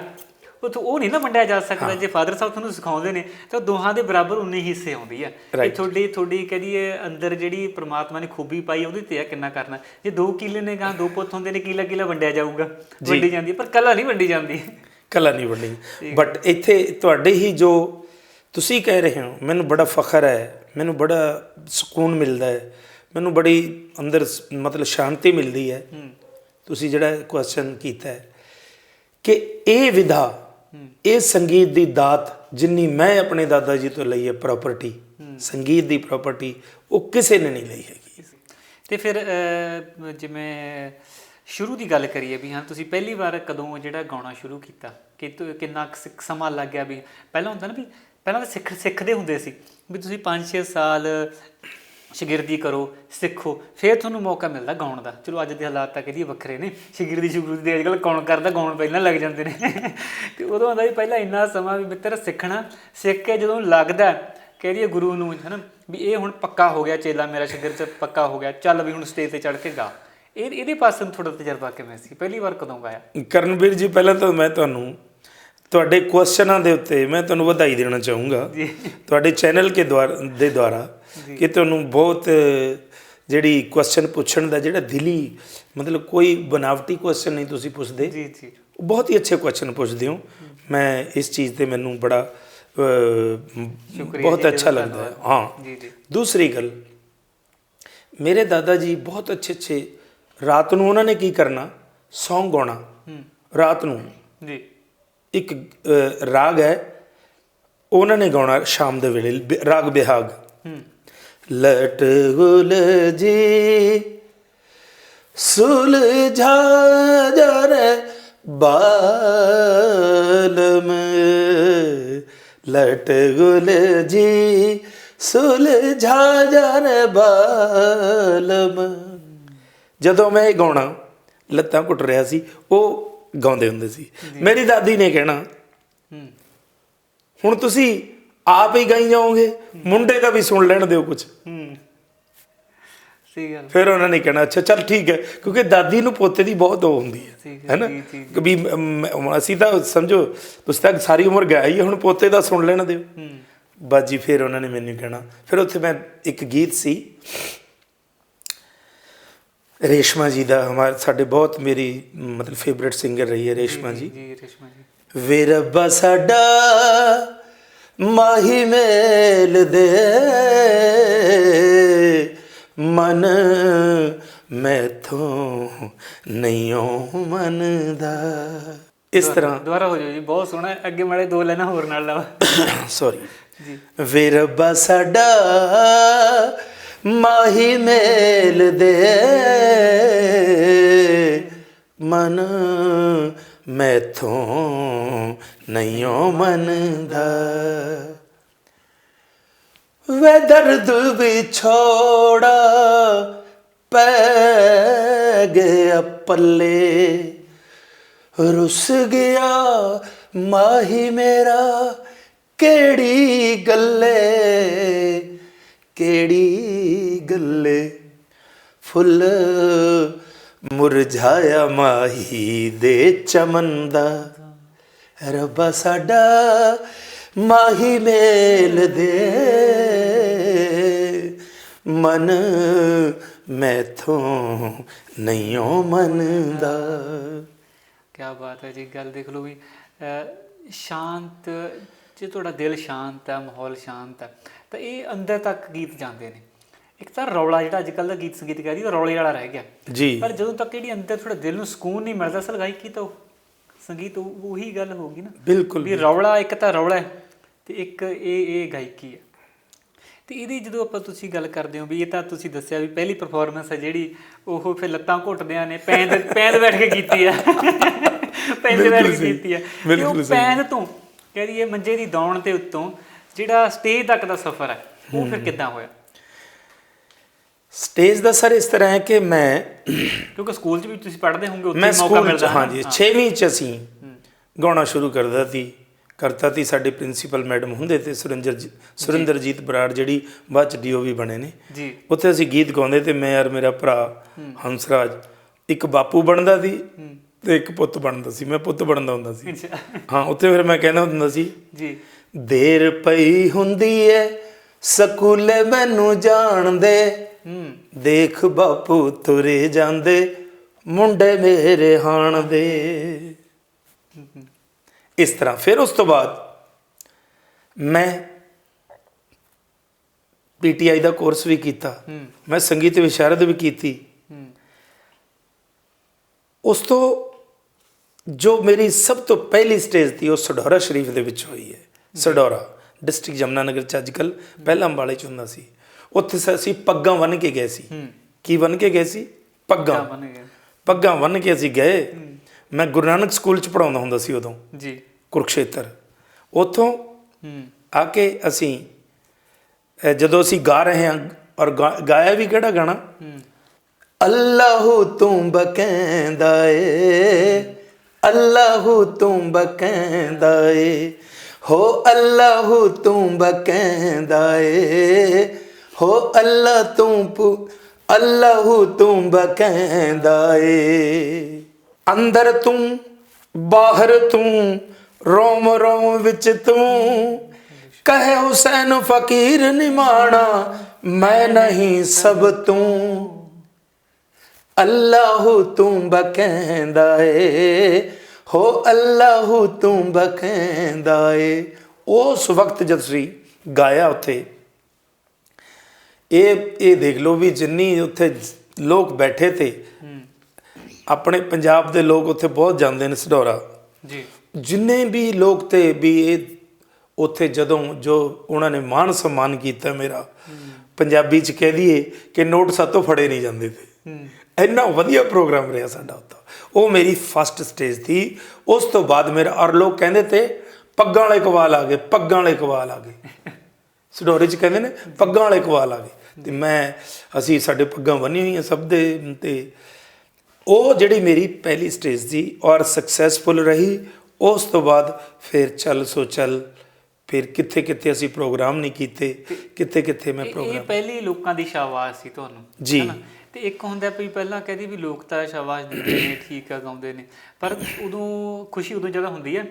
ਉਹ ਨਹੀਂ ਨਾ ਵੰਡਿਆ ਜਾ ਸਕਦਾ। ਜੇ ਫਾਦਰ ਸਾਹਿਬ ਤੁਹਾਨੂੰ ਸਿਖਾਉਂਦੇ ਨੇ ਤਾਂ ਦੋਹਾਂ ਦੇ ਬਰਾਬਰ ਉਨੇ ਹਿੱਸੇ ਆਉਂਦੀ ਆ। ਇਹ ਤੁਹਾਡੀ ਕਹਦੀਏ ਅੰਦਰ ਜਿਹੜੀ ਪ੍ਰਮਾਤਮਾ ਨੇ ਖੂਬੀ ਪਾਈ ਉਹਦੇ ਤੇ ਆ ਕਿੰਨਾ ਕਰਨਾ। ਜੇ 2 ਕਿੱਲੇ ਨੇ ਗਾਂ 2 ਪੁੱਤ ਹੁੰਦੇ ਨੇ, ਕਿੱਲਾ ਵੰਡਿਆ ਜਾਊਗਾ, ਵੰਡੀ ਜਾਂਦੀ ਹੈ, ਪਰ ਕਲਾ ਨਹੀਂ ਵੰਡੀ ਜਾਂਦੀ। ਕਲਾ ਨਹੀਂ ਵੰਡੀ। ਬਟ ਇੱਥੇ ਤੁਹਾਡੇ ਹੀ ਜੋ ਤੁਸੀਂ ਕਹਿ ਰਹੇ ਹੋ, ਮੈਨੂੰ ਬੜਾ ਫਖਰ ਹੈ, ਮੈਨੂੰ ਬੜਾ ਸਕੂਨ ਮਿਲਦਾ ਹੈ, ਮੈਨੂੰ ਬੜੀ ਅੰਦਰ ਮਤਲਬ ਸ਼ਾਂਤੀ ਮਿਲਦੀ ਹੈ। ਤੁਸੀਂ ਜਿਹੜਾ ਕੁਐਸਚਨ ਕੀਤਾ ਹੈ ਕਿ ਇਹ ਵਿਧਾ, ਇਹ ਸੰਗੀਤ ਦੀ ਦਾਤ ਜਿੰਨੀ ਮੈਂ ਆਪਣੇ ਦਾਦਾ ਜੀ ਤੋਂ ਲਈ ਹੈ, ਪ੍ਰਾਪਰਟੀ, ਸੰਗੀਤ ਦੀ ਪ੍ਰਾਪਰਟੀ, ਉਹ ਕਿਸੇ ਨੇ ਨਹੀਂ ਲਈ ਹੈਗੀ। ਤੇ ਫਿਰ ਜਿਵੇਂ ਸ਼ੁਰੂ ਦੀ ਗੱਲ ਕਰੀਏ ਵੀ ਹਾਂ, ਤੁਸੀਂ ਪਹਿਲੀ ਵਾਰ ਕਦੋਂ ਜਿਹੜਾ ਗਾਉਣਾ ਸ਼ੁਰੂ ਕੀਤਾ, ਕਿ ਕਿੰਨਾ ਸਮਾਂ ਲੱਗ ਗਿਆ? ਵੀ ਪਹਿਲਾਂ ਹੁੰਦਾ ਨਾ ਵੀ ਪਹਿਲਾਂ ਤਾਂ ਸਿੱਖਦੇ ਹੁੰਦੇ ਸੀ ਵੀ ਤੁਸੀਂ 5-6 ਸਾਲ ਸ਼ਾਗਿਰਦੀ ਕਰੋ, ਸਿੱਖੋ, ਫਿਰ ਤੁਹਾਨੂੰ ਮੌਕਾ ਮਿਲਦਾ ਗਾਉਣ ਦਾ। ਚਲੋ ਅੱਜ ਦੇ ਹਾਲਾਤ ਤਾਂ ਕਹਦੀਏ ਵੱਖਰੇ ਨੇ, ਸ਼ਾਗਿਰਦੀ ਦੇ ਅੱਜ ਕੱਲ੍ਹ ਕੌਣ ਕਰਦਾ, ਗਾਉਣ ਪਹਿਲਾਂ ਲੱਗ ਜਾਂਦੇ ਨੇ। ਅਤੇ ਉਦੋਂ ਆਉਂਦਾ ਵੀ ਪਹਿਲਾਂ ਇੰਨਾ ਸਮਾਂ ਵੀ ਮਿੱਤਰ ਸਿੱਖਣਾ, ਸਿੱਖ ਕੇ ਜਦੋਂ ਲੱਗਦਾ ਕਹਿ ਦਈਏ ਗੁਰੂ ਨੂੰ ਹੈ ਨਾ ਵੀ ਇਹ ਹੁਣ ਪੱਕਾ ਹੋ ਗਿਆ ਚੇਲਾ ਮੇਰਾ ਸ਼ਾਗਿਰਦ ਪੱਕਾ ਹੋ ਗਿਆ, ਚੱਲ ਵੀ ਹੁਣ ਸਟੇਜ ਤੇ ਚੜ੍ਹ ਕੇ ਗਾ, ਇਹਦੇ ਪਾਸੇ ਥੋੜਾ ਤਜਰਬਾ ਕਿਵੇਂ ਸੀ, ਪਹਿਲੀ ਵਾਰ ਕਦੋਂ ਗਾਇਆ? ਕਰਨਵੀਰ ਜੀ, ਪਹਿਲਾਂ ਤਾਂ ਮੈਂ ਤੁਹਾਨੂੰ ਤੁਹਾਡੇ ਕੁਐਸਚਨਾਂ ਦੇ ਉੱਤੇ ਮੈਂ ਤੁਹਾਨੂੰ ਵਧਾਈ ਦੇਣਾ ਚਾਹੂੰਗਾ ਤੁਹਾਡੇ ਚੈਨਲ ਦੇ ਦੁਆਰਾ ਕਿ ਤੁਹਾਨੂੰ ਬਹੁਤ ਜਿਹੜੀ ਕੁਐਸਚਨ ਪੁੱਛਣ ਦਾ ਜਿਹੜਾ ਦਿਲੀ, ਮਤਲਬ ਕੋਈ ਬਨਾਵਟੀ ਕੁਐਸਚਨ ਨਹੀਂ ਤੁਸੀਂ ਪੁੱਛਦੇ ਜੀ ਜੀ, ਬਹੁਤ ਹੀ ਅੱਛੇ ਕੁਐਸਚਨ ਪੁੱਛਦੇ ਹੋ। ਮੈਂ ਇਸ ਚੀਜ਼ ਤੇ ਮੈਨੂੰ ਬੜਾ ਬਹੁਤ ਅੱਛਾ ਲੱਗਦਾ ਹੈ। ਹਾਂ ਜੀ ਜੀ। ਦੂਸਰੀ ਗੱਲ, ਮੇਰੇ ਦਾਦਾ ਜੀ ਬਹੁਤ ਅੱਛੇ ਰਾਤ ਨੂੰ ਉਹਨਾਂ ਨੇ ਕੀ ਕਰਨਾ, ਸੌਂਗ ਗਾਉਣਾ ਰਾਤ ਨੂੰ ਜੀ। ਇੱਕ ਰਾਗ ਹੈ ਉਹਨਾਂ ਨੇ ਗਾਉਣਾ ਸ਼ਾਮ ਦੇ ਵੇਲੇ, ਰਾਗ ਬਿਹਾਗ। ਲਟ ਗੁਲ ਜੀ ਸੁਲਝਾ ਜਰ ਬਾਲਮ, ਲਟ ਗੁਲ ਜੀ ਸੁਲਝਾ ਜਰ ਬਾਲਮ। ਜਦੋਂ ਮੈਂ ਇਹ ਗਾਉਣਾ, ਲੱਤਾਂ ਘੁੱਟ ਰਿਹਾ ਸੀ, ਉਹ ਗਾਉਂਦੇ ਹੁੰਦੇ ਸੀ। ਮੇਰੀ ਦਾਦੀ ਨੇ ਕਹਿਣਾ ਹੁਣ ਤੁਸੀਂ ਆਪ ਹੀ ਗਾਈ ਜਾਓਗੇ, ਮੁੰਡੇ ਦਾ ਵੀ ਸੁਣ ਲੈਣ ਦਿਓ ਕੁਛ। ਸਹੀ ਗੱਲ। ਫਿਰ ਉਹਨਾਂ ਨੇ ਕਹਿਣਾ ਅੱਛਾ ਚੱਲ ਠੀਕ ਹੈ, ਕਿਉਂਕਿ ਦਾਦੀ ਨੂੰ ਪੋਤੇ ਦੀ ਬਹੁਤ ਉਹ ਹੁੰਦੀ ਹੈ ਨਾ, ਵੀ ਅਸੀਂ ਤਾਂ ਸਮਝੋ ਤੁਸੀਂ ਤਾਂ ਸਾਰੀ ਉਮਰ ਗਾਇਆ ਹੀ, ਹੁਣ ਪੋਤੇ ਦਾ ਸੁਣ ਲੈਣ ਦਿਓ। ਬਸ ਜੀ, ਫਿਰ ਉਹਨਾਂ ਨੇ ਮੈਨੂੰ ਕਹਿਣਾ, ਫਿਰ ਉੱਥੇ ਮੈਂ ਇੱਕ ਗੀਤ ਸੀ ਰੇਸ਼ਮਾ ਜੀ ਦਾ, ਸਾਡੇ ਬਹੁਤ ਮੇਰੀ ਮਤਲਬ ਫੇਵਰੇਟ ਸਿੰਗਰ ਰਹੀ ਹੈ ਰੇਸ਼ਮਾ ਜੀ। ਵੇ ਰੱਬਾ ਸਾਡਾ ਮਾਹੀ ਮੇਲ ਦੇ ਮਨ ਮੈਥੋਂ ਨਹੀਂ ਮੰਨਦਾ। ਇਸ ਤਰ੍ਹਾਂ ਦੁਬਾਰਾ ਹੋ ਜਾਓ ਜੀ, ਬਹੁਤ ਸੋਹਣਾ, ਅੱਗੇ ਮਾੜੇ ਦੋ ਲਾਈਨਾਂ ਹੋਰ ਨਾਲ ਲਾਓ। ਸੌਰੀ ਜੀ। ਵੇ ਰੱਬਾ ਸਾਡਾ ਮਾਹੀ ਮੇਲ ਦੇ ਮਨ ਮੈਥੋਂ ਨਹੀਂ ਮੰਨਦਾ। ਵੇ ਦਰਦ ਵਿਛੋੜਾ ਪੈ ਗਿਆ ਪੱਲੇ, ਰੁੱਸ ਗਿਆ ਮਾਹੀ ਮੇਰਾ ਕਿਹੜੀ ਗੱਲੇ, ਕਿਹੜੀ ਗੱਲੇ। ਫੁੱਲ ਮੁਰਝਾਇਆ ਮਾਹੀ ਦੇ ਚਮਨ ਦਾ, ਰੱਬਾ ਸਾਡਾ ਮਾਹੀ ਮੇਲ ਦੇ ਮਨ ਮੈਥੋਂ ਨਹੀਂ ਮੰਨਦਾ। ਕਿਆ ਬਾਤ ਹੈ ਜੀ। ਗੱਲ ਦੇਖ ਲਓ ਵੀ ਸ਼ਾਂਤ, ਜੇ ਤੁਹਾਡਾ ਦਿਲ ਸ਼ਾਂਤ ਹੈ, ਮਾਹੌਲ ਸ਼ਾਂਤ ਹੈ, ਤਾਂ ਇਹ ਅੰਦਰ ਤੱਕ ਗੀਤ ਜਾਂਦੇ ਨੇ। ਇੱਕ ਤਾਂ ਰੌਲਾ ਜਿਹੜਾ ਅੱਜ ਕੱਲ੍ਹ ਦਾ ਗੀਤ ਸੰਗੀਤ ਕਹਿ ਦੀ, ਉਹ ਰੌਲੇ ਵਾਲਾ ਰਹਿ ਗਿਆ ਜੀ। ਪਰ ਜਦੋਂ ਤੱਕ ਜਿਹੜੀ ਅੰਦਰ ਤੁਹਾਡੇ ਦਿਲ ਨੂੰ ਸਕੂਨ ਨਹੀਂ ਮਿਲਦਾ, ਅਸਲ ਗਾਇਕੀ ਤਾਂ ਸੰਗੀਤ ਉਹੀ ਗੱਲ ਹੋ ਗਈ ਨਾ। ਬਿਲਕੁਲ ਵੀ ਰੌਲਾ, ਇੱਕ ਤਾਂ ਰੌਲਾ ਹੈ ਤੇ ਇੱਕ ਇਹ ਗਾਇਕੀ ਹੈ। ਤੇ ਇਹਦੀ ਜਦੋਂ ਆਪਾਂ ਤੁਸੀਂ ਗੱਲ ਕਰਦੇ ਹੋ ਵੀ ਇਹ ਤਾਂ ਤੁਸੀਂ ਦੱਸਿਆ ਵੀ ਪਹਿਲੀ ਪਰਫਾਰਮੈਂਸ ਹੈ ਜਿਹੜੀ ਉਹ ਫਿਰ ਲੱਤਾਂ ਘੁੱਟਦਿਆਂ ਨੇ ਪੈਂਦ ਬੈਠ ਕੇ ਕੀਤੀ ਹੈ, ਪੈਂਦ ਬੈਠ ਕੇ ਕੀਤੀ ਹੈ। ਤੇ ਉਹ ਪੈਂਦ ਤੋਂ ਕਹਿ ਦਈਏ ਮੰਜੇ ਦੀ ਦੌਣ ਤੇ ਉੱਤੋਂ ਜਿਹੜਾ ਸਟੇਜ ਤੱਕ ਦਾ ਸਫ਼ਰ ਹੈ, ਉਹ ਫਿਰ ਕਿੱਦਾਂ ਹੋਇਆ? ਸਟੇਜ ਦਾ ਸਰ ਇਸ ਤਰ੍ਹਾਂ ਹੈ ਕਿ ਮੈਂ, ਕਿਉਂਕਿ ਸਕੂਲ 'ਚ ਵੀ ਤੁਸੀਂ ਪੜ੍ਹਦੇ ਹੋਵੋਗੇ, ਉੱਥੇ ਮੈਂ ਮੌਕਾ ਸਕੂਲ 'ਚ, ਮਿਲਦਾ। ਹਾਂਜੀ 6ਵੀਂ 'ਚ ਅਸੀਂ ਗਾਉਣਾ ਸ਼ੁਰੂ ਕਰਤਾ ਸੀ। ਸਾਡੇ ਪ੍ਰਿੰਸੀਪਲ ਮੈਡਮ ਹੁੰਦੇ ਤੇ ਸੁਰਿੰਦਰਜੀਤ ਬਰਾੜ, ਜਿਹੜੀ ਬਾਅਦ 'ਚ DOV ਬਣੇ ਨੇ ਜੀ। ਉੱਥੇ ਅਸੀਂ ਗੀਤ ਗਾਉਂਦੇ ਤੇ ਮੈਂ ਔਰ ਮੇਰਾ ਭਰਾ ਹੰਸਰਾਜ, ਇੱਕ ਬਾਪੂ ਬਣਦਾ ਸੀ ਤੇ ਇੱਕ ਪੁੱਤ ਬਣਦਾ ਸੀ। ਮੈਂ ਪੁੱਤ ਬਣਦਾ ਹੁੰਦਾ ਸੀ। ਹਾਂ, ਉੱਥੇ ਫਿਰ ਮੈਂ ਕਹਿੰਦਾ ਹੁੰਦਾ ਸੀ ਜੀ, ਦੇਰ ਪਈ ਹੁੰਦੀ ਏ ਸਕੂਲੇ ਮੈਨੂੰ ਜਾਣ ਦੇ, ਦੇਖ ਬਾਪੂ ਤੁਰੇ ਜਾਂਦੇ ਮੁੰਡੇ ਮੇਰੇ ਹਾਣ ਦੇ। ਇਸ ਤਰ੍ਹਾਂ ਫਿਰ ਉਸ ਤੋਂ ਬਾਅਦ ਮੈਂ PTI ਦਾ ਕੋਰਸ ਵੀ ਕੀਤਾ, ਮੈਂ ਸੰਗੀਤ ਵਿਸ਼ਾਰਦ ਵੀ ਕੀਤੀ। ਉਸ ਤੋਂ ਜੋ ਮੇਰੀ ਸਭ ਤੋਂ ਪਹਿਲੀ ਸਟੇਜ ਸੀ ਉਹ ਸਡੌਰਾ ਸ਼ਰੀਫ ਦੇ ਵਿੱਚ ਹੋਈ ਹੈ। ਸਡੌਰਾ ਡਿਸਟ੍ਰਿਕਟ ਯਮੁਨਾਨਗਰ 'ਚ, ਅੱਜ ਕੱਲ੍ਹ ਪਹਿਲਾਂ ਅੰਬਾਲੇ 'ਚ ਹੁੰਦਾ ਸੀ। ਉੱਥੇ ਅਸੀਂ ਪੱਗਾਂ ਬੰਨ੍ਹ ਕੇ ਗਏ ਸੀ। ਕੀ ਬੰਨ੍ਹ ਕੇ ਗਏ ਸੀ? ਪੱਗਾਂ ਬੰਨ੍ਹ ਕੇ ਅਸੀਂ ਗਏ। ਮੈਂ ਗੁਰੂ ਨਾਨਕ ਸਕੂਲ 'ਚ ਪੜ੍ਹਾਉਂਦਾ ਹੁੰਦਾ ਸੀ ਉਦੋਂ ਜੀ, ਕੁਰੂਕਸ਼ੇਤਰ। ਉੱਥੋਂ ਆ ਕੇ ਅਸੀਂ ਜਦੋਂ ਅਸੀਂ ਗਾ ਰਹੇ ਹਾਂ, ਔਰ ਗਾਇਆ ਵੀ ਕਿਹੜਾ ਗਾਣਾ, ਅੱਲਾਹੂ ਤੂੰ ਬਕੈਂਦਾ ਏ, ਅੱਲਾਹੂ ਤੂੰ ਬਕੈਂਦਾ ਏ, ਹੋ ਅੱਲਾਹੂ ਤੂੰ ਬਕੈਂਦਾ ਏ, ਹੋ ਅੱਲਾ ਤੂੰ ਅੱਲਾਹੂ ਤੂੰ ਬਕੈਂਦਾ ਏ। ਅੰਦਰ ਤੂੰ ਬਾਹਰ ਤੂੰ ਰੋਮ ਰੋਮ ਵਿੱਚ ਤੂੰ, ਕਹੇ ਹੁਸੈਨ ਫਕੀਰ ਨਿਮਾਣਾ ਮੈਂ ਨਹੀਂ ਸਭ ਤੂੰ। ਅੱਲਾਹੂ ਤੂੰ ਬਕੈਂਦਾ ਏ, ਹੋ ਅੱਲਾਹੂ ਤੂੰ ਬਕੈਂਦਾ ਏ। ਉਸ ਵਕਤ ਜਦ ਤੁਸੀਂ ਗਾਇਆ ਉੱਥੇ, ਇਹ ਦੇਖ ਲਓ ਵੀ ਜਿੰਨੀ ਉੱਥੇ ਲੋਕ ਬੈਠੇ ਤੇ, ਆਪਣੇ ਪੰਜਾਬ ਦੇ ਲੋਕ ਉੱਥੇ ਬਹੁਤ ਜਾਂਦੇ ਨੇ ਸਢੌਰਾ ਜੀ, ਜਿੰਨੇ ਵੀ ਲੋਕ ਤੇ ਵੀ ਇਹ ਉੱਥੇ ਜਦੋਂ ਜੋ ਉਹਨਾਂ ਨੇ ਮਾਣ ਸਨਮਾਨ ਕੀਤਾ ਮੇਰਾ, ਪੰਜਾਬੀ 'ਚ ਕਹਿ ਦਈਏ ਕਿ ਨੋਟ ਸਾਤੋਂ ਫੜੇ ਨਹੀਂ ਜਾਂਦੇ ਤੇ। ਇੰਨਾ ਵਧੀਆ ਪ੍ਰੋਗਰਾਮ ਰਿਹਾ ਸਾਡਾ ਉੱਥੇ। ਉਹ ਮੇਰੀ ਫਸਟ ਸਟੇਜ ਸੀ। ਉਸ ਤੋਂ ਬਾਅਦ ਮੇਰਾ ਔਰ ਲੋਕ ਕਹਿੰਦੇ ਤੇ ਪੱਗਾਂ ਵਾਲੇ ਕਵਾਲ ਆ ਗਏ, ਪੱਗਾਂ ਵਾਲੇ ਕਵਾਲ ਆ ਗਏ। ਸਢੌਰੇ 'ਚ ਕਹਿੰਦੇ ਨੇ ਪੱਗਾਂ ਵਾਲੇ ਕਵਾਲ ਆ ਗਏ। ਤੇ ਅਸੀਂ ਸਾਡੇ ਪੱਗਾਂ ਬੰਨੀਆਂ ਹੋਈਆਂ ਸਭ ਦੇ। ਤੇ ਉਹ ਜਿਹੜੀ ਮੇਰੀ ਪਹਿਲੀ ਸਟੇਜ ਸੀ ਔਰ ਸਕਸੈਸਫੁਲ ਰਹੀ। ਉਸ ਤੋਂ ਬਾਅਦ ਫਿਰ ਚੱਲ ਸੋ ਚੱਲ, ਫਿਰ ਕਿੱਥੇ ਕਿੱਥੇ ਅਸੀਂ ਪ੍ਰੋਗਰਾਮ ਨਹੀਂ ਕੀਤੇ, ਕਿੱਥੇ ਕਿੱਥੇ ਮੈਂ ਪ੍ਰੋਗਰਾਮ। ਇਹ ਪਹਿਲੀ ਲੋਕਾਂ ਦੀ ਸ਼ਾਬਾਸ਼ ਸੀ ਤੁਹਾਨੂੰ ਜੀ। ਤੇ ਇੱਕ ਹੁੰਦਾ ਵੀ ਪਹਿਲਾਂ ਕਹਿੰਦੀ ਵੀ ਲੋਕ ਤਾਂ ਸ਼ਾਬਾਸ਼ ਦਿੰਦੇ ਨੇ, ਠੀਕ ਆ, ਗਾਉਂਦੇ ਨੇ, ਪਰ ਉਦੋਂ ਖੁਸ਼ੀ ਉਦੋਂ ਜ਼ਿਆਦਾ ਹੁੰਦੀ ਹੈ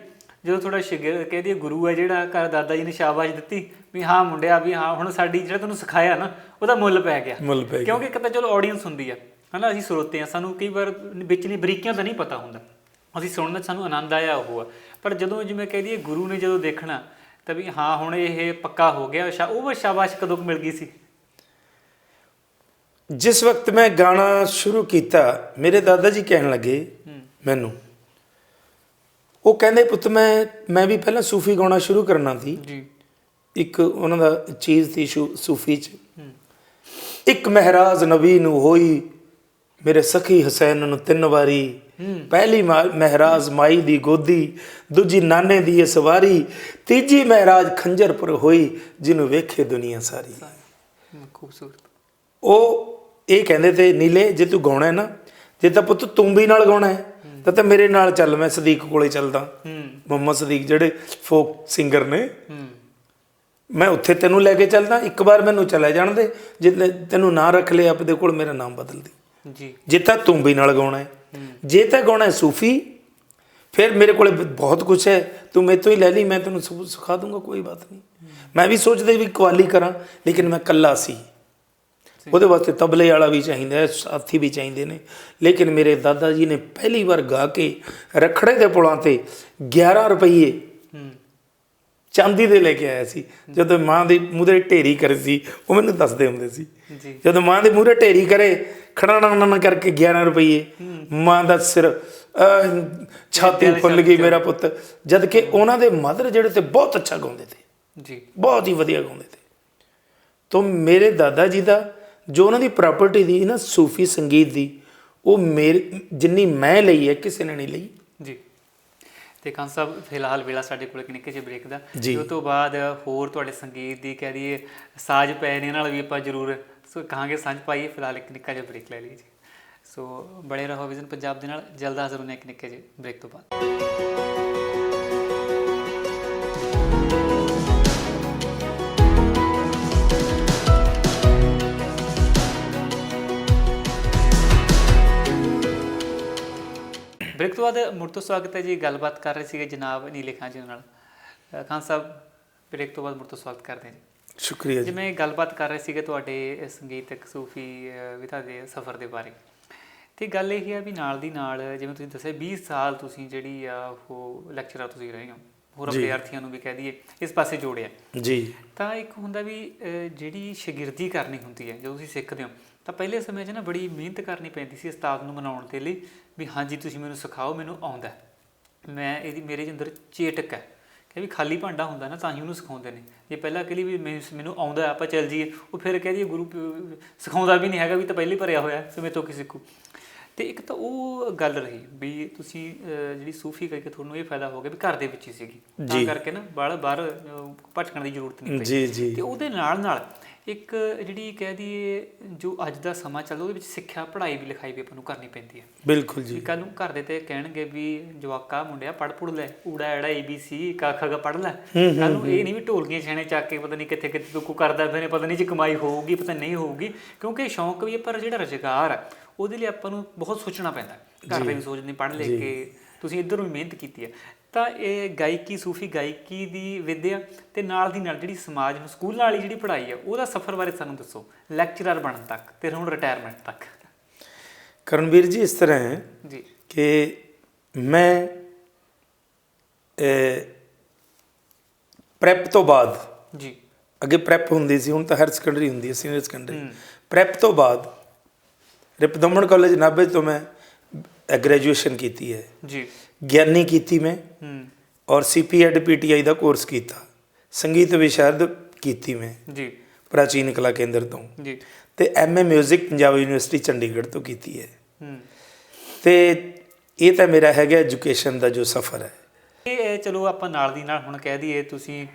ਜਦੋਂ ਤੁਹਾਡਾ ਸ਼ਾਗਿਰਦ ਕਹਿ ਦਈਏ ਗੁਰੂ ਹੈ ਜਿਹੜਾ ਘਰ ਦਾਦਾ ਜੀ ਨੇ ਸ਼ਾਬਾਸ਼ ਦਿੱਤੀ ਵੀ ਹਾਂ ਮੁੰਡਿਆ, ਵੀ ਹਾਂ ਹੁਣ ਸਾਡੀ ਜਿਹੜਾ ਤੁਹਾਨੂੰ ਸਿਖਾਇਆ ਨਾ ਉਹਦਾ ਮੁੱਲ ਪੈ ਗਿਆ। ਕਿਉਂਕਿ ਇੱਕ ਤਾਂ ਚਲੋ ਆਡੀਅנס ਹੁੰਦੀ ਆ, ਹੈ ਨਾ, ਅਸੀਂ ਸਰੋਤੇ ਹਾਂ, ਸਾਨੂੰ ਕਈ ਵਾਰ ਵਿਚਲੀ ਬਰੀਕੀਆਂ ਤਾਂ ਨਹੀਂ ਪਤਾ ਹੁੰਦਾ, ਅਸੀਂ ਸੁਣਨ ਦਾ ਸਾਨੂੰ ਆਨੰਦ ਆਇਆ ਉਹ ਆ। ਪਰ ਜਦੋਂ ਜਿਵੇਂ ਕਹਿ ਦਈਏ ਗੁਰੂ ਨੇ ਜਦੋਂ ਦੇਖਣਾ ਤਾਂ ਵੀ ਹਾਂ ਹੁਣ ਇਹ ਪੱਕਾ ਹੋ ਗਿਆ, ਉਹ ਸ਼ਾਬਾਸ਼ ਕਦੋਂ ਮਿਲ ਗਈ ਸੀ? ਜਿਸ ਵਕਤ ਮੈਂ ਗਾਣਾ ਸ਼ੁਰੂ ਕੀਤਾ, ਮੇਰੇ ਦਾਦਾ ਜੀ ਕਹਿਣ ਲੱਗੇ ਮੈਨੂੰ, ਉਹ ਕਹਿੰਦੇ ਪੁੱਤ ਮੈਂ ਵੀ ਪਹਿਲਾਂ ਸੂਫੀ ਗਾਉਣਾ ਸ਼ੁਰੂ ਕਰਨਾ ਸੀ ਜੀ। ਇੱਕ ਉਹਨਾਂ ਦਾ ਚੀਜ਼ ਸੀ ਸੂਫੀ 'ਚ, ਇੱਕ ਮਹਿਰਾਜ ਨਬੀ ਨੂੰ ਹੋਈ ਮੇਰੇ ਸਖੀ ਹੁਸੈਨ ਨੂੰ 3 ਵਾਰੀ, ਪਹਿਲੀ ਮਹਿਰਾਜ ਮਾਈ ਦੀ ਗੋਦੀ, ਦੂਜੀ ਨਾਨੇ ਦੀ ਇਹ ਸਵਾਰੀ, ਤੀਜੀ ਮਹਿਰਾਜ ਖੰਜਰਪੁਰ ਹੋਈ ਜਿਹਨੂੰ ਵੇਖੇ ਦੁਨੀਆ ਸਾਰੀ। ਖੂਬਸੂਰਤ। ਉਹ ਇਹ ਕਹਿੰਦੇ ਤੇ ਨੀਲੇ ਜੇ ਤੂੰ ਗਾਉਣਾ ਹੈ ਨਾ, ਜੇ ਤਾਂ ਪੁੱਤ ਤੂੰ ਵੀ ਨਾਲ ਗਾਉਣਾ ਹੈ ਤਾਂ ਮੇਰੇ ਨਾਲ ਚੱਲ, ਮੈਂ ਸਦੀਕ ਕੋਲੇ ਚੱਲਦਾ, ਮੁਹੰਮਦ ਸਦੀਕ ਜਿਹੜੇ ਫੋਕ ਸਿੰਗਰ ਨੇ, ਮੈਂ ਉੱਥੇ ਤੈਨੂੰ ਲੈ ਕੇ ਚੱਲਦਾ, ਇੱਕ ਵਾਰ ਮੈਨੂੰ ਚਲੇ ਜਾਣ ਦੇ, ਜੇ ਤੈਨੂੰ ਨਾਂ ਰੱਖ ਲਿਆ ਆਪਦੇ ਕੋਲ ਮੇਰਾ ਨਾਮ ਬਦਲ ਦੇ ਜੀ। ਜੇ ਤਾਂ ਤੂੰ ਵੀ ਨਾਲ ਗਾਉਣਾ ਹੈ, ਜੇ ਤਾਂ ਗਾਉਣਾ ਹੈ ਸੂਫੀ, ਫਿਰ ਮੇਰੇ ਕੋਲ ਬਹੁਤ ਕੁਛ ਹੈ, ਤੂੰ ਮੇਰੇ ਤੋਂ ਹੀ ਲੈ ਲਈ, ਮੈਂ ਤੈਨੂੰ ਸਿਖਾ ਦੂੰਗਾ, ਕੋਈ ਬਾਤ ਨਹੀਂ। ਮੈਂ ਵੀ ਸੋਚਦਾ ਵੀ ਕਵਾਲੀ ਕਰਾਂ, ਲੇਕਿਨ ਮੈਂ ਇਕੱਲਾ ਸੀ, ਉਹਦੇ ਵਾਸਤੇ ਤਬਲੇ ਵਾਲਾ ਵੀ ਚਾਹੀਦਾ ਹੈ, ਸਾਥੀ ਵੀ ਚਾਹੀਦੇ ਨੇ। ਲੇਕਿਨ ਮੇਰੇ ਦਾਦਾ ਜੀ ਨੇ ਪਹਿਲੀ ਵਾਰ ਗਾ ਕੇ ਰਖੜੇ ਦੇ ਪੁਲਾਂ ਤੇ 11 ਰੁਪਈਏ ਚਾਂਦੀ ਦੇ ਲੈ ਕੇ ਆਇਆ ਸੀ। ਜਦੋਂ ਮਾਂ ਦੇ ਮੂਹਰੇ ਢੇਰੀ ਕਰੇ ਸੀ, ਉਹ ਮੈਨੂੰ ਦੱਸਦੇ ਹੁੰਦੇ ਸੀ, ਜਦੋਂ ਮਾਂ ਦੇ ਮੂਹਰੇ ਢੇਰੀ ਕਰੇ ਖੜਾਣਾ ਕਰਕੇ 11 ਰੁਪਈਏ, ਮਾਂ ਦਾ ਸਿਰ ਛਾਤੀ ਫੁੱਲ ਗਈ ਮੇਰਾ ਪੁੱਤ। ਜਦ ਕਿ ਉਹਨਾਂ ਦੇ ਮਦਰ ਜਿਹੜੇ ਤੇ ਬਹੁਤ ਅੱਛਾ ਗਾਉਂਦੇ ਤੇ ਜੀ, ਬਹੁਤ ਹੀ ਵਧੀਆ ਗਾਉਂਦੇ ਤੇ। ਤਾਂ ਮੇਰੇ ਦਾਦਾ ਜੀ ਦਾ ਜੋ ਉਹਨਾਂ ਦੀ ਪ੍ਰਾਪਰਟੀ ਦੀ ਨਾ ਸੂਫੀ ਸੰਗੀਤ ਦੀ, ਉਹ ਮੇਰੇ ਜਿੰਨੀ ਮੈਂ ਲਈ ਹੈ ਕਿਸੇ ਨੇ ਨਹੀਂ ਲਈ ਜੀ। ਤੇ ਖਾਨ ਸਾਹਿਬ ਫਿਲਹਾਲ ਵੇਲਾ ਸਾਡੇ ਕੋਲ ਇੱਕ ਨਿੱਕੇ ਜਿਹੇ ਬ੍ਰੇਕ ਦਾ, ਉਸ ਤੋਂ ਬਾਅਦ ਹੋਰ ਤੁਹਾਡੇ ਸੰਗੀਤ ਦੀ ਕਹਿ ਦਈਏ ਸਾਜ਼ ਪੈ ਨੇ ਨਾਲ ਵੀ ਆਪਾਂ ਜ਼ਰੂਰ ਕਹਾਂਗੇ ਸਾਂਝ ਪਾਈਏ। ਫਿਲਹਾਲ ਇੱਕ ਨਿੱਕਾ ਜਿਹਾ ਬ੍ਰੇਕ ਲੈ ਲਈਏ ਜੀ। ਸੋ ਬੜੇ ਰਹੋ ਵਿਜ਼ਨ ਪੰਜਾਬ ਦੇ ਨਾਲ, ਜਲਦ ਹਾਜ਼ਰ ਹੁੰਦੇ ਇੱਕ ਨਿੱਕੇ ਜਿਹੇ ਬ੍ਰੇਕ ਤੋਂ ਬਾਅਦ। ਬ੍ਰੇਕ ਤੋਂ ਬਾਅਦ ਮੁੜ ਤੋਂ ਸਵਾਗਤ ਹੈ ਜੀ। ਗੱਲਬਾਤ ਕਰ ਰਹੇ ਸੀਗੇ ਜਨਾਬ ਨੀਲੇ ਖਾਨ ਜੀ ਨਾਲ। ਖਾਨ ਸਾਹਿਬ ਬ੍ਰੇਕ ਤੋਂ ਬਾਅਦ ਮੁੜ ਤੋਂ ਸਵਾਗਤ ਕਰਦੇ ਹਾਂ ਜੀ। ਸ਼ੁਕਰੀਆ। ਜਿਵੇਂ ਗੱਲਬਾਤ ਕਰ ਰਹੇ ਸੀਗੇ ਤੁਹਾਡੇ ਸੰਗੀਤਕ ਸੂਫੀ ਵਿਧਾ ਦੇ ਸਫ਼ਰ ਦੇ ਬਾਰੇ, ਤੇ ਗੱਲ ਇਹ ਹੈ ਵੀ ਨਾਲ ਦੀ ਨਾਲ ਜਿਵੇਂ ਤੁਸੀਂ ਦੱਸਿਆ 20 ਸਾਲ ਤੁਸੀਂ ਜਿਹੜੀ ਆ ਉਹ ਲੈਕਚਰਰ ਤੁਸੀਂ ਰਹੇ ਹੋ, ਹੋਰ ਵਿਦਿਆਰਥੀਆਂ ਨੂੰ ਵੀ ਕਹਿ ਦਈਏ ਇਸ ਪਾਸੇ ਜੋੜਿਆ ਜੀ। ਤਾਂ ਇੱਕ ਹੁੰਦਾ ਵੀ ਜਿਹੜੀ ਸ਼ਾਗਿਰਦੀ ਕਰਨੀ ਹੁੰਦੀ ਹੈ ਜਦੋਂ ਤੁਸੀਂ ਸਿੱਖਦੇ ਹੋ, ਤਾਂ ਪਹਿਲੇ ਸਮੇਂ 'ਚ ਨਾ ਬੜੀ ਮਿਹਨਤ ਕਰਨੀ ਪੈਂਦੀ ਸੀ ਉਸਤਾਦ ਨੂੰ ਮਨਾਉਣ ਦੇ ਲਈ ਵੀ ਹਾਂਜੀ ਤੁਸੀਂ ਮੈਨੂੰ ਸਿਖਾਓ, ਮੈਨੂੰ ਆਉਂਦਾ, ਮੈਂ ਮੇਰੇ ਅੰਦਰ ਚੇਟਕ ਹੈ ਕਿ ਵੀ ਖਾਲੀ ਭਾਂਡਾ ਹੁੰਦਾ ਨਾ ਤਾਂ ਹੀ ਉਹਨੂੰ ਸਿਖਾਉਂਦੇ ਨੇ। ਜੇ ਪਹਿਲਾਂ ਕਹਿ ਲਈ ਵੀ ਮੈਨੂੰ ਆਉਂਦਾ ਆਪਾਂ ਚੱਲ ਜਾਈਏ, ਉਹ ਫਿਰ ਕਹਿ ਦਈਏ ਗੁਰੂ ਸਿਖਾਉਂਦਾ ਵੀ ਨਹੀਂ ਹੈਗਾ, ਵੀ ਤਾਂ ਪਹਿਲੇ ਭਰਿਆ ਹੋਇਆ ਸੋ ਮੇਰੇ ਤੋਂ ਕੀ ਸਿੱਖੂ। ਅਤੇ ਇੱਕ ਤਾਂ ਉਹ ਗੱਲ ਰਹੀ ਵੀ ਤੁਸੀਂ ਜਿਹੜੀ ਸੂਫੀ ਕਰਕੇ ਤੁਹਾਨੂੰ ਇਹ ਫਾਇਦਾ ਹੋ ਗਿਆ ਵੀ ਘਰ ਦੇ ਵਿੱਚ ਹੀ ਸੀਗੀ, ਤਾਂ ਕਰਕੇ ਨਾ ਬਾਹਰ ਭਟਕਣ ਦੀ ਜ਼ਰੂਰਤ ਨਹੀਂ ਪਈ। ਅਤੇ ਉਹਦੇ ਨਾਲ ਇੱਕ ਜਿਹੜੀ ਕਹਿ ਦਈਏ ਜੋ ਅੱਜ ਦਾ ਸਮਾਂ ਚੱਲਦਾ ਉਹਦੇ ਵਿੱਚ ਸਿੱਖਿਆ ਪੜ੍ਹਾਈ ਵੀ ਲਿਖਾਈ ਵੀ ਆਪਾਂ ਨੂੰ ਕਰਨੀ ਪੈਂਦੀ ਹੈ। ਬਿਲਕੁਲ ਜੀ। ਕੱਲ੍ਹ ਨੂੰ ਘਰ ਦੇ ਤੇ ਕਹਿਣਗੇ ਵੀ ਜਵਾਕਾ ਮੁੰਡਿਆ ਪੜ੍ਹ ਪੁੜ ਲੈ, ਊੜਾ ਐੜਾ ABC ਕ ਖ ਗ ਪੜ੍ਹ ਲੈ। ਕੱਲ੍ਹ ਨੂੰ ਇਹ ਨਹੀਂ ਵੀ ਢੋਲਕੀਆਂ ਛਾਣੇ ਚੱਕ ਕੇ ਪਤਾ ਨਹੀਂ ਕਿੱਥੇ ਕਿੱਥੇ ਤੁੱਕੂ ਕਰਦਾ ਫਿਰ ਪਤਾ ਨਹੀਂ ਜੀ ਕਮਾਈ ਹੋਊਗੀ ਪਤਾ ਨਹੀਂ ਹੋਊਗੀ, ਕਿਉਂਕਿ ਸ਼ੌਂਕ ਵੀ ਹੈ ਪਰ ਜਿਹੜਾ ਰੁਜ਼ਗਾਰ ਹੈ ਉਹਦੇ ਲਈ ਆਪਾਂ ਨੂੰ ਬਹੁਤ ਸੋਚਣਾ ਪੈਂਦਾ। ਘਰ ਦੇ ਵੀ ਸੋਚਦੇ ਪੜ੍ਹ ਲੈ ਕੇ ਤੁਸੀਂ ਇੱਧਰ ਨੂੰ ਮਿਹਨਤ ਕੀਤੀ ਹੈ। ਤਾਂ ਇਹ ਗਾਇਕੀ ਸੂਫੀ ਗਾਇਕੀ ਦੀ ਵਿੱਦਿਆ ਅਤੇ ਨਾਲ ਦੀ ਨਾਲ ਜਿਹੜੀ ਸਮਾਜ ਨੂੰ ਸਕੂਲਾਂ ਵਾਲੀ ਜਿਹੜੀ ਪੜ੍ਹਾਈ ਹੈ ਉਹਦਾ ਸਫ਼ਰ ਬਾਰੇ ਸਾਨੂੰ ਦੱਸੋ, ਲੈਕਚਰਰ ਬਣਨ ਤੱਕ ਅਤੇ ਹੁਣ ਰਿਟਾਇਰਮੈਂਟ ਤੱਕ। ਕਰਨਵੀਰ ਜੀ ਇਸ ਤਰ੍ਹਾਂ ਹੈ ਜੀ ਕਿ ਮੈਂ ਪ੍ਰੈਪ ਤੋਂ ਬਾਅਦ, ਜੀ ਅੱਗੇ ਪ੍ਰੈਪ ਹੁੰਦੀ ਸੀ, ਹੁਣ ਤਾਂ ਹਾਇਰ ਸੈਕੰਡਰੀ ਹੁੰਦੀ ਹੈ, ਸੀਨੀਅਰ ਸੈਕੰਡਰੀ। ਪ੍ਰੈਪ ਤੋਂ ਬਾਅਦ ਰਿਪਦਮਨ ਕਾਲਜ ਨਾਭੇ ਤੋਂ ਮੈਂ ਗ੍ਰੈਜੂਏਸ਼ਨ ਕੀਤੀ ਹੈ ਜੀ, ਗਿਆਨੀ ਕੀਤੀ ਮੈਂ, ਔਰ CPEd PTI ਦਾ ਕੋਰਸ ਕੀਤਾ, ਸੰਗੀਤ ਵਿਸ਼ਾਰਦ ਕੀਤੀ ਮੈਂ ਜੀ ਪ੍ਰਾਚੀਨ ਕਲਾ ਕੇਂਦਰ ਤੋਂ, ਜੀ ਅਤੇ MA music Punjab university Chandigarh ਤੋਂ ਕੀਤੀ ਹੈ। ਅਤੇ ਇਹ ਤਾਂ ਮੇਰਾ ਹੈਗਾ ਐਜੂਕੇਸ਼ਨ ਦਾ ਜੋ ਸਫ਼ਰ ਹੈ। ਇਹ ਚਲੋ ਆਪਾਂ ਨਾਲ ਦੀ ਨਾਲ ਹੁਣ ਕਹਿ ਦਈਏ ਤੁਸੀਂ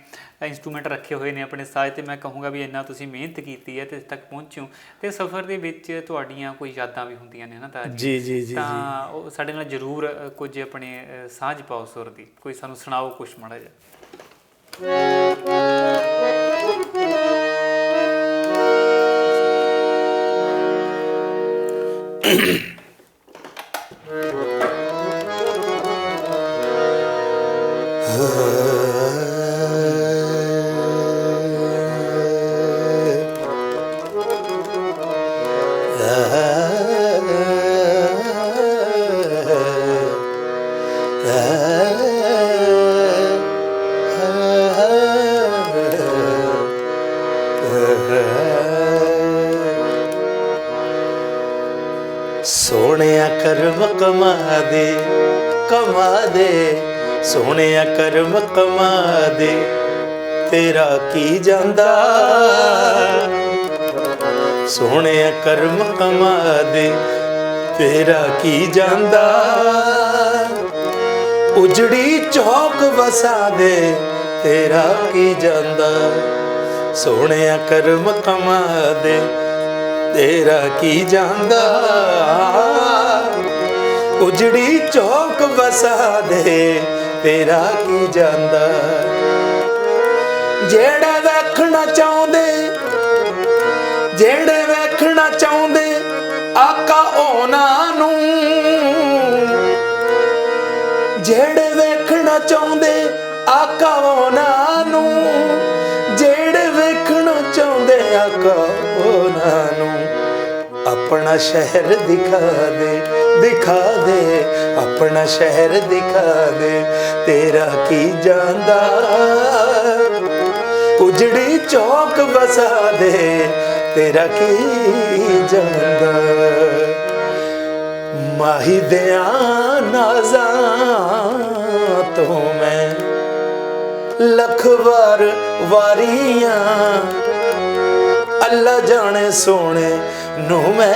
ਇੰਸਟਰੂਮੈਂਟ ਰੱਖੇ ਹੋਏ ਨੇ ਆਪਣੇ ਸਾਜ਼, ਅਤੇ ਮੈਂ ਕਹੂੰਗਾ ਵੀ ਇੰਨਾ ਤੁਸੀਂ ਮਿਹਨਤ ਕੀਤੀ ਹੈ ਅਤੇ ਇੱਥੇ ਤੱਕ ਪਹੁੰਚੇ ਹੋ, ਅਤੇ ਸਫ਼ਰ ਦੇ ਵਿੱਚ ਤੁਹਾਡੀਆਂ ਕੋਈ ਯਾਦਾਂ ਵੀ ਹੁੰਦੀਆਂ ਨੇ ਨਾ ਤਾਂ ਜੀ ਜੀ ਜੀ ਤਾਂ ਉਹ ਸਾਡੇ ਨਾਲ ਜ਼ਰੂਰ ਕੁਝ ਆਪਣੇ ਸਾਂਝ ਪਾਓ ਸੁਰ ਦੀ, ਕੋਈ ਸਾਨੂੰ ਸੁਣਾਓ ਕੁਛ ਮਾੜਾ ਜਿਹਾ। ਸੋਹਣਿਆ ਕਰਮ ਕਮਾ ਦੇ ਸੋਹਣਿਆ ਕਰਮ ਕਮਾ ਦੇ, ਤੇਰਾ ਕੀ ਜਾਂਦਾ। ਸੋਹਣਿਆ ਕਰਮ ਕਮਾ ਦੇ, ਤੇਰਾ ਕੀ ਜਾਂਦਾ। ਉਜੜੀ ਚੌਕ ਵਸਾ ਦੇ, ਤੇਰਾ ਕੀ ਜਾਂਦਾ। ਸੋਹਣਿਆ ਕਰਮ ਕਮਾ ਦੇ, ਤੇਰਾ ਕੀ ਜਾਂਦਾ। ਉਜੜੀ ਚੌਕ ਵਸਾ ਦੇ, ਤੇਰਾ ਕੀ ਜਾਂਦਾ। ਜਿਹੜੇ ਵੇਖਣਾ ਚਾਹੁੰਦੇ, ਜਿਹੜੇ ਵੇਖਣਾ ਚਾਹੁੰਦੇ ਆਕਾ ਉਹਨਾਂ ਨੂੰ, ਜਿਹੜੇ ਵੇਖਣਾ ਚਾਹੁੰਦੇ ਆਕਾ ਉਹਨਾਂ ਨੂੰ, ਜਿਹੜੇ ਵੇਖਣਾ ਚਾਹੁੰਦੇ ਆਕਾ ਉਹਨਾਂ ਨੂੰ। ਆਪਣਾ ਸ਼ਹਿਰ ਦਿਖਾ ਦੇ, ਦਿਖਾ ਦੇ, ਆਪਣਾ ਸ਼ਹਿਰ ਦਿਖਾ ਦੇ, ਤੇਰਾ ਕੀ ਜਾਂਦਾ। ਉਜੜੀ ਚੌਕ ਵਸਾ ਦੇ, ਤੇਰਾ ਕੀ ਜਾਂਦਾ। ਮਾਹੀ ਦਿਆਂ ਨਾਜ਼ਾਂ ਤੋਂ ਮੈਂ ਲੱਖ ਵਾਰ ਵਾਰੀਆਂ, ਅੱਲਾ ਜਾਣੇ ਸੋਹਣੇ ਨੂੰ ਮੈਂ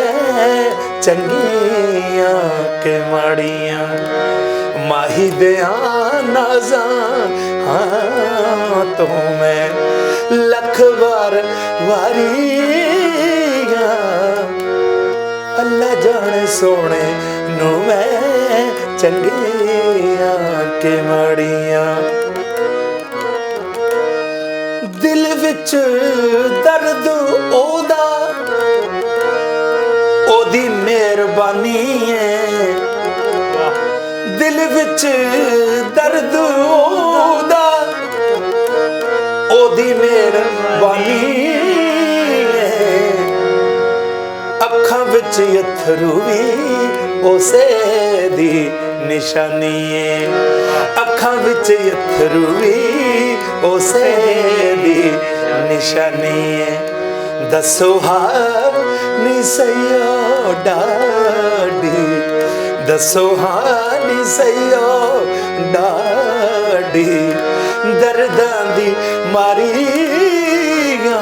ਚੰਗੀਆਂ ਕਿ ਮਾੜੀਆਂ। ਮਾਹੀ ਦਿਆਂ ਨਾਜ਼ਾਂ ਤੋਂ ਮੈਂ ਲੱਖ ਵਾਰ ਵਾਰੀਆਂ, ਅੱਲਾ ਜਾਣੇ ਸੋਹਣੇ ਨੂੰ ਮੈਂ ਚੰਗੀਆਂ ਕਿ ਮਾੜੀਆਂ। ਦਿਲ ਵਿੱਚ ਦਰਦ ਉਹਦਾ, ਉਹਦੀ ਮਿਹਰਬਾਨੀ ਹੈ। ਦਿਲ ਵਿੱਚ ਦਰਦ ਉਹਦਾ, ਉਹਦੀ ਮਿਹਰਬਾਨੀ ਹੈ। ਅੱਖਾਂ ਵਿੱਚ ਅੱਥਰੂ ਵੀ ਉਸੇ ਦੀ ਨਿਸ਼ਾਨੀ ਹੈ। ਅੱਖਾਂ ਵਿੱਚ ਅੱਥਰੂ ਵੀ ਉਸੇ ਦੀ ਨਿਸ਼ਾਨੀ ਹੈ। ਦੱਸੋ ਹਾਰ ਨੀ ਸਈਓ ਡਾਡੀ, ਦੱਸੋ ਹਾਰ ਨੀ ਸਈਓ ਡਾਡੀ। ਦਰਦਾਂ ਦੀ ਮਾਰੀਆਂ,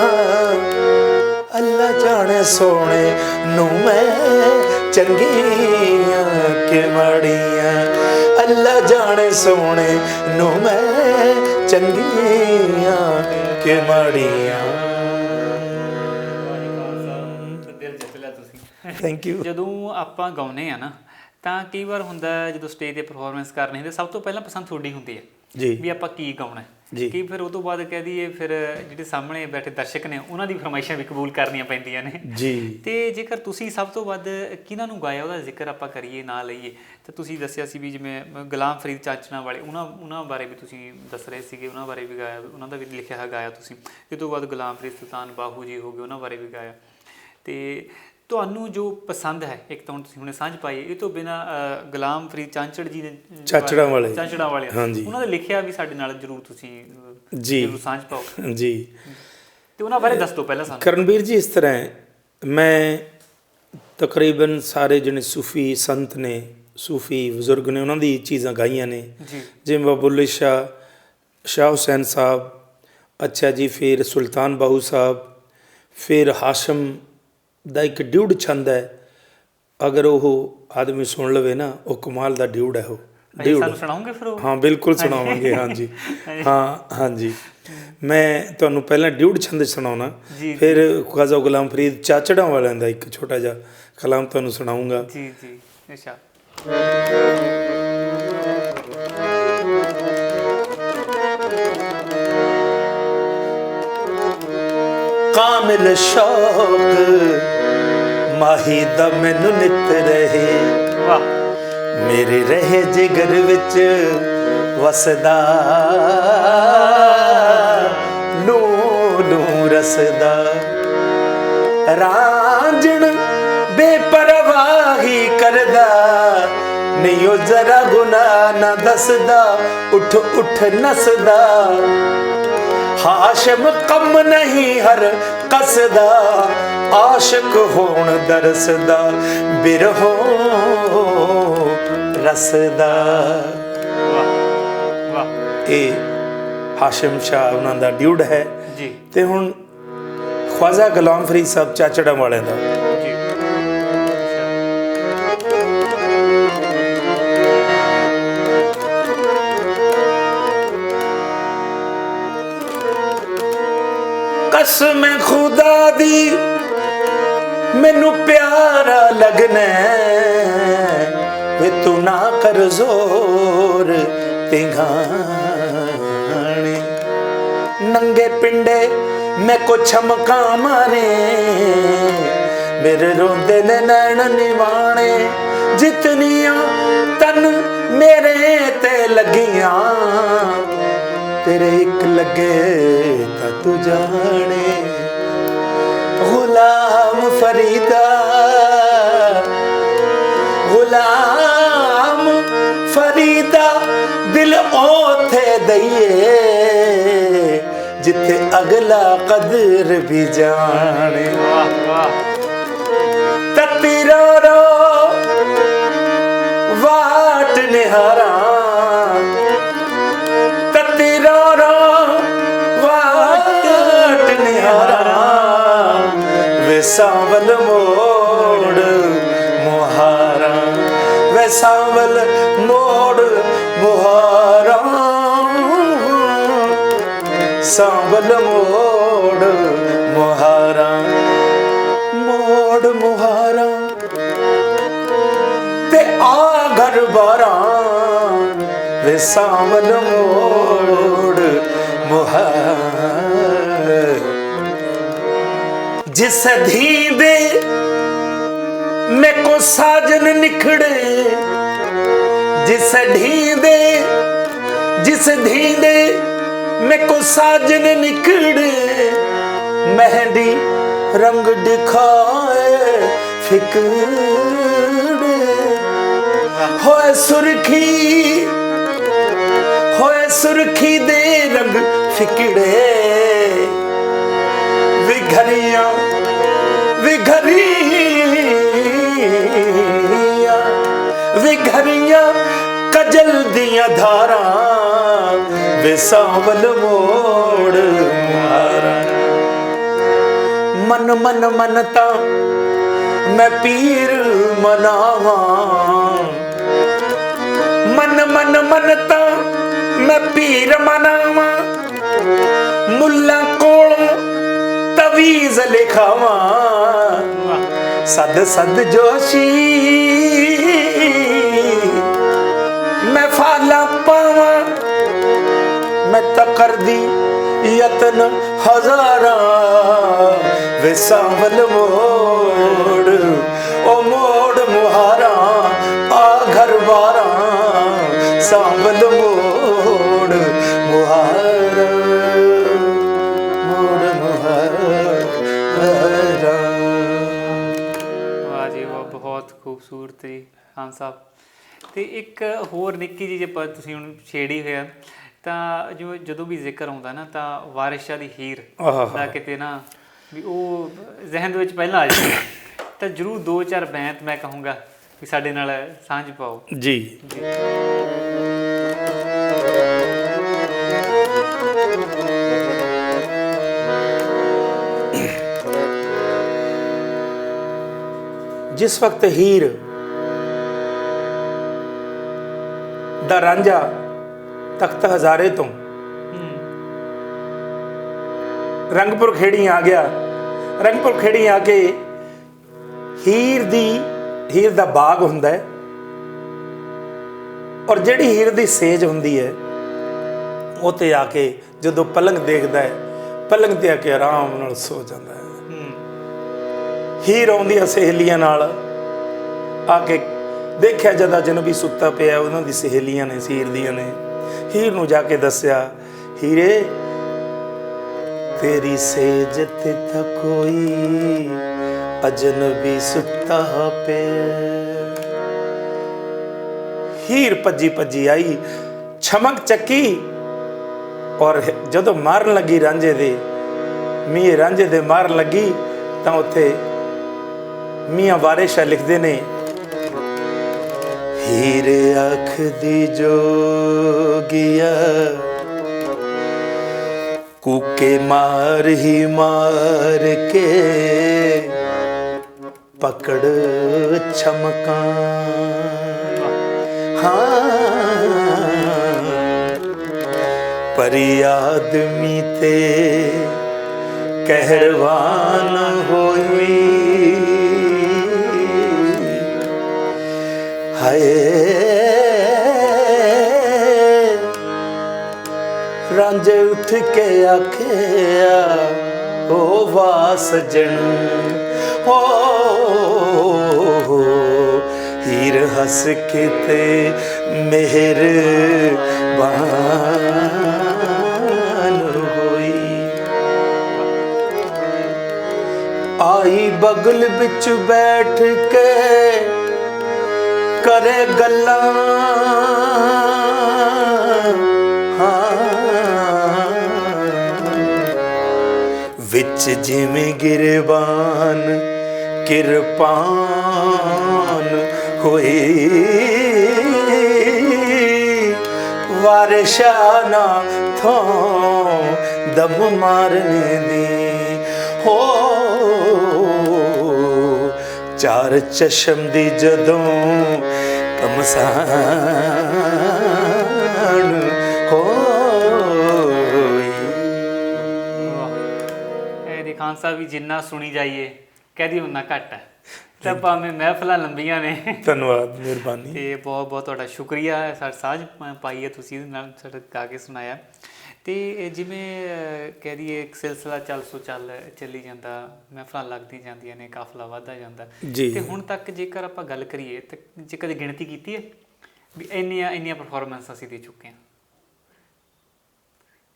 ਅੱਲਾ ਜਾਣੇ ਸੋਹਣੇ ਨੂੰ ਮੈਂ ਚੰਗੀਆਂ ਕਿ ਮਾੜੀਆਂ। ਅੱਲਾ ਜਾਣੇ ਸੋਹਣੇ ਨੂੰ ਮੈਂ ਚੰਗੀਆਂ ਕਿ ਮਾੜੀਆਂ। Thank you. ਜਦੋਂ ਆਪਾਂ ਗਾਉਂਦੇ ਆ ਨਾ ਤਾਂ ਕਈ ਵਾਰ ਹੁੰਦਾ ਜਦੋਂ ਸਟੇਜ ਤੇ ਪਰਫਾਰਮੈਂਸ ਕਰਨੀ ਹੁੰਦੀ ਸਭ ਤੋਂ ਪਹਿਲਾਂ ਪਸੰਦ ਤੁਹਾਡੀ ਹੁੰਦੀ ਹੈ ਜੀ ਵੀ ਆਪਾਂ ਕੀ ਗਾਉਣਾ ਜੀ। ਕੀ ਫਿਰ ਉਹ ਤੋਂ ਬਾਅਦ ਕਹਿ ਦਈਏ ਫਿਰ ਜਿਹੜੇ ਸਾਹਮਣੇ ਬੈਠੇ ਦਰਸ਼ਕ ਨੇ ਉਹਨਾਂ ਦੀ ਫਰਮਾਇਸ਼ਾਂ ਵੀ ਕਬੂਲ ਕਰਨੀਆਂ ਪੈਂਦੀਆਂ ਨੇ ਜੀ। ਤੇ ਜੇਕਰ ਤੁਸੀਂ ਸਭ ਤੋਂ ਵੱਧ ਕਿਹਨਾਂ ਨੂੰ ਗਾਇਆ ਉਹਦਾ ਜ਼ਿਕਰ ਆਪਾਂ ਕਰੀਏ ਨਾ ਲਈਏ ਤਾਂ ਤੁਸੀਂ ਦੱਸਿਆ ਸੀ ਵੀ ਜਿਵੇਂ ਗੁਲਾਮ ਫਰੀਦ ਚਾਚਣਾ ਵਾਲੇ ਉਹਨਾਂ ਬਾਰੇ ਵੀ ਤੁਸੀਂ ਦੱਸ ਰਹੇ ਸੀਗੇ, ਉਹਨਾਂ ਬਾਰੇ ਵੀ ਗਾਇਆ, ਉਹਨਾਂ ਦਾ ਵੀ ਲਿਖਿਆ ਹੈ ਗਾਇਆ ਤੁਸੀਂ। ਇਹ ਤੋਂ ਬਾਅਦ ਗੁਲਾਮ ਫਰੀਦ ਸੁਲਤਾਨ ਬਾਹੂ ਜੀ ਹੋ ਗਏ, ਉਹਨਾਂ ਬਾਰੇ ਵੀ ਗਾਇਆ। ਤੇ ਤੁਹਾਨੂੰ ਜੋ ਪਸੰਦ ਹੈ ਇੱਕ ਤਾਂ ਹੁਣ ਤੁਸੀਂ ਹੁਣੇ ਸਾਂਝ ਪਾਈ, ਇਹ ਤੋਂ ਬਿਨਾਂ ਗੁਲਾਮ ਫਰੀਦ ਚਾਂਚੜ ਜੀ ਨੇ ਚਾਚੜਾਂ ਵਾਲੇ ਹਾਂਜੀ ਉਹਨਾਂ ਦਾ ਲਿਖਿਆ ਵੀ ਸਾਡੇ ਨਾਲ ਜ਼ਰੂਰ ਤੁਸੀਂ ਜੀ ਜ਼ਰੂਰ ਸਾਂਝ ਪਾਓ ਜੀ। ਤੇ ਉਹਨਾਂ ਬਾਰੇ ਦੱਸ ਦਿਓ ਪਹਿਲਾਂ ਸਾਨੂੰ। ਕਰਨਵੀਰ ਜੀ, ਇਸ ਤਰ੍ਹਾਂ ਹੈ, ਮੈਂ ਤਕਰੀਬਨ ਸਾਰੇ ਜਿਹੜੇ ਸੂਫੀ ਸੰਤ ਨੇ, ਸੂਫੀ ਬਜ਼ੁਰਗ ਨੇ, ਉਹਨਾਂ ਦੀ ਚੀਜ਼ਾਂ ਗਾਈਆਂ ਨੇ ਜੀ। ਜਿਵੇਂ ਬਬੁੱਲੇ ਸ਼ਾਹ ਹੁਸੈਨ ਸਾਹਿਬ, ਅੱਛਾ ਜੀ, ਫਿਰ ਸੁਲਤਾਨ ਬਾਹੂ ਸਾਹਿਬ, ਫਿਰ ਹਾਸ਼ਮ ਦਾ ਇੱਕ ਡਿਊਡ ਛੰਦ ਹੈ, ਅਗਰ ਉਹ ਆਦਮੀ ਸੁਣ ਲਵੇ ਨਾ ਉਹ ਕਮਾਲ ਦਾ ਡਿਊਡ ਹੈ। ਉਹ ਡਿਊਡ ਸਾਨੂੰ ਸੁਣਾਓਗੇ ਫਿਰ ਉਹ? ਹਾਂ ਬਿਲਕੁਲ ਸੁਣਾਵਾਂਗੇ। ਹਾਂਜੀ ਹਾਂ ਹਾਂਜੀ। ਮੈਂ ਤੁਹਾਨੂੰ ਪਹਿਲਾਂ ਡਿਊਡ ਛੰਦ ਸੁਣਾਉਣਾ, ਫਿਰ ਖਾਜਾ ਗੁਲਾਮ ਫਰੀਦ ਚਾਚੜਾਂ ਵਾਲਿਆਂ ਦਾ ਇੱਕ ਛੋਟਾ ਜਿਹਾ ਕਲਾਮ ਤੁਹਾਨੂੰ ਸੁਣਾਉਂਗਾ। ਜੀ ਜੀ ਅੱਛਾ। ਕਾਮਿਲ ਸ਼ੌਕ ਮਾਹੀ ਦਾ ਮੈਨੂੰ ਨਿਤ ਰਹੇ, ਵਾਹ, ਮੇਰੇ ਰਹੇ ਜਿਗਰ ਵਿੱਚ ਵਸਦਾ, ਲੂ ਲੂ ਰਸਦਾ, ਰਾਂਝਣ ਬੇਪਰਵਾਹੀ ਕਰਦਾ, ਨਹੀਂ ਉਹ ਜ਼ਰਾ ਗੁਨਾਹ ਨਾ ਦੱਸਦਾ, ਉੱਠ ਉੱਠ ਨਸਦਾ, ਹਾਸ਼ਮ ਕਮ ਨਹੀਂ ਹਰ ਕਸਦਾ, ਆਸ਼ਕ ਹੋਣ ਦਰਸਦਾ, ਬਿਰਹੋਂ ਰਸਦਾ। ਇਹ ਹਾਸ਼ਮ ਸ਼ਾਹ ਉਹਨਾਂ ਦਾ ਡਿਊਡ ਹੈ ਜੀ। ਤੇ ਹੁਣ ਖਵਾਜਾ ਗੁਲਾਮ ਫਰੀਦ ਸਾਹਿਬ ਚਾਚੜਾਂ ਵਾਲਿਆਂ ਦਾ। ਜੀ। ਕਸਮ ਖੁਦਾ ਦੀ ਮੈਨੂੰ ਪਿਆਰਾ ਲੱਗਣਾ, ਵੇ ਤੂੰ ਨਾ ਕਰ ਜ਼ੋਰ ਤਿੰਗਾਣੇ, ਨੰਗੇ ਪਿੰਡੇ ਮੈਂ ਕੋ ਛਮਕਾਂ ਮਾਰੇ, ਮੇਰੇ ਰੋਂਦੇ ਨੇ ਨੈਣ ਨਿਵਾਣੇ, ਜਿਤਨੀਆਂ ਤਨ ਮੇਰੇ ਤੇ ਲੱਗੀਆਂ, ਤੇਰੇ ਇੱਕ ਲੱਗੇ ਤਾਂ ਤੂੰ ਜਾਣੇ, ਗੁਲਾਮ ਫਰੀਦਾ, ਗੁਲਾਮ ਫਰੀਦਾ, ਦਿਲ ਓਥੇ ਦਈਏ ਜਿੱਥੇ ਅਗਲਾ ਕਦਰ ਵੀ ਜਾਣੇ, ਤਤੀ ਰੋ ਰੋ ਵਾਟ ਨਿਹਾਰਾਂ, ਤਤੀ ਰੋ ਰੋ ਵਾਟ ਨਿਹਾਰਾਂ, ਵੇ ਸਾਵਲ ਮੋੜ ਮੁਹਾਰਾਂ, ਵੇ ਸਾਵਲ ਮੋੜ ਮੁਹਾਰਾਂ, ਸਾਵਲ ਮੋੜ ਮੁਹਾਰਾਂ, ਮੋੜ ਮੁਹਾਰਾਂ ਤੇ ਆ ਘਰ ਬਾਰਾਂ, ਵੇ ਸਾਵਲ ਮੋੜ ਮੁਹਾਰਾਂ, ਜਿਸ धी दे मैं को साजन निखड़े, जिस धी दे मैं को साजन निखड़े, मेहंदी रंग दिखाए फिकड़े, होए सुर्खी दे रंग फिकड़े, विघरिया कजल दिया धारा, वे सावल मोड़ मुहारा, मन मन मनता मैं पीर मनावा, मन मन मनता मैं पीर मनावा, मुल्ला कोलों तवीज़ लिखावा, सद सद जोशी मैं फाला पावा मैं तकर दी यतन हजारा वे सांवल मोड़ ओ मोड़ मुहारा आ घर बारा सांवल मोड़ मुहारा मोड़ मुहारा। वाह जी वाह, बहुत खूबसूरत जी खान साहब। ਤੇ ਇੱਕ ਹੋਰ ਨਿੱਕੀ ਜਿਹੀ ਜੇ ਤੁਸੀਂ ਹੁਣ ਛੇੜੀ ਹੋਇਆ ਤਾਂ ਜਿਵੇਂ ਜਦੋਂ ਵੀ ਜ਼ਿਕਰ ਆਉਂਦਾ ਨਾ ਤਾਂ ਵਾਰਿਸ ਸ਼ਾਹ ਦੀ ਹੀਰ ਦਾ ਕਿਤੇ ਨਾ ਵੀ ਉਹ ਜ਼ਿਹਨ ਦੇ ਵਿੱਚ ਪਹਿਲਾਂ ਆ ਜਾਂਦਾ, ਤਾਂ ਜ਼ਰੂਰ 2-4 ਬੈਂਤ ਮੈਂ ਕਹੂੰਗਾ ਵੀ ਸਾਡੇ ਨਾਲ ਸਾਂਝ ਪਾਓ ਜੀ। जिस वक्त हीर दा रांझा तख्त हजारे तो रंगपुर खेड़ी आ गया, रंगपुर खेड़ी आके हीर दा बाग हुंदा है और जिहड़ी हीर दी सेज हुंदी है उत्ते आके जदों पलंग देखदा है, पलंग ते आके आराम नाल सो जांदा है। हीर आउंदी है सहेलियां नाल आके देखिया जदा जन भी सुत्ता पिया उन्हां दी सहेलियां ने हीर दियां ने हीर नूं जाके दस्सिया, हीरे तेरी सेज ते तां कोई अजनबी सुत्ता पे। हीर भज्जी भज्जी आई, छमक चक्की और जदों मारन लगी रांझे दे, मीए रांझे दे मारन लगी तां उत्थे मियाँ वारिस शाह लिखते ने, हीर अख दी जोगिया कूके मार ही मार के पकड़ छमका। हाँ परी आदमी ते कहरवान होई, हाय रांझे उठ के आखिया ओ वाह सजन ओ हीर हस के ते मेहरबान होई। आई बगल बिच बैठ के करे गल्लां, विच जिवें गिरबान किरपान होई। वारिस शाह ना थों दम मारने दी हो, चार चशम दी जदों कमसान होई। ਇਹਦੀ ਖਾਨ ਸਾਹਿਬ ਵੀ ਜਿੰਨਾ ਸੁਣੀ ਜਾਈਏ ਕਹਦੀ ਉਨਾ ਘੱਟ ਹੈ, ਤਾਂ ਭਾਵੇਂ ਮਹਿਫਲਾਂ ਲੰਬੀਆਂ ਨੇ। ਧੰਨਵਾਦ, ਮਿਹਰਬਾਨੀ। ਤੇ ਬਹੁਤ ਬਹੁਤ ਤੁਹਾਡਾ ਸ਼ੁਕਰੀਆ ਸਾਡੇ ਸਾਂਝ ਪਾਈ ਹੈ ਤੁਸੀਂ ਇਹਦੇ ਨਾਲ ਸਾਡਾ ਗਾ ਕੇ ਸੁਣਾਇਆ। ਤੇ ਜਿਵੇਂ ਕਹਿ ਦਈਏ ਇੱਕ ਸਿਲਸਿਲਾ ਚੱਲ ਚੱਲੀ ਜਾਂਦਾ, ਮਹਿਫਲਾਂ ਲੱਗਦੀਆਂ ਜਾਂਦੀਆਂ ਨੇ, ਕਾਫਲਾ ਵੱਧਦਾ ਜਾਂਦਾ। ਤੇ ਹੁਣ ਤੱਕ ਜੇਕਰ ਆਪਾਂ ਗੱਲ ਕਰੀਏ ਤਾਂ ਜੇ ਕਦੇ ਗਿਣਤੀ ਕੀਤੀ ਹੈ ਵੀ ਇੰਨੀਆਂ ਪਰਫੋਰਮੈਂਸ ਅਸੀਂ ਦੇ ਚੁੱਕੇ ਹਾਂ,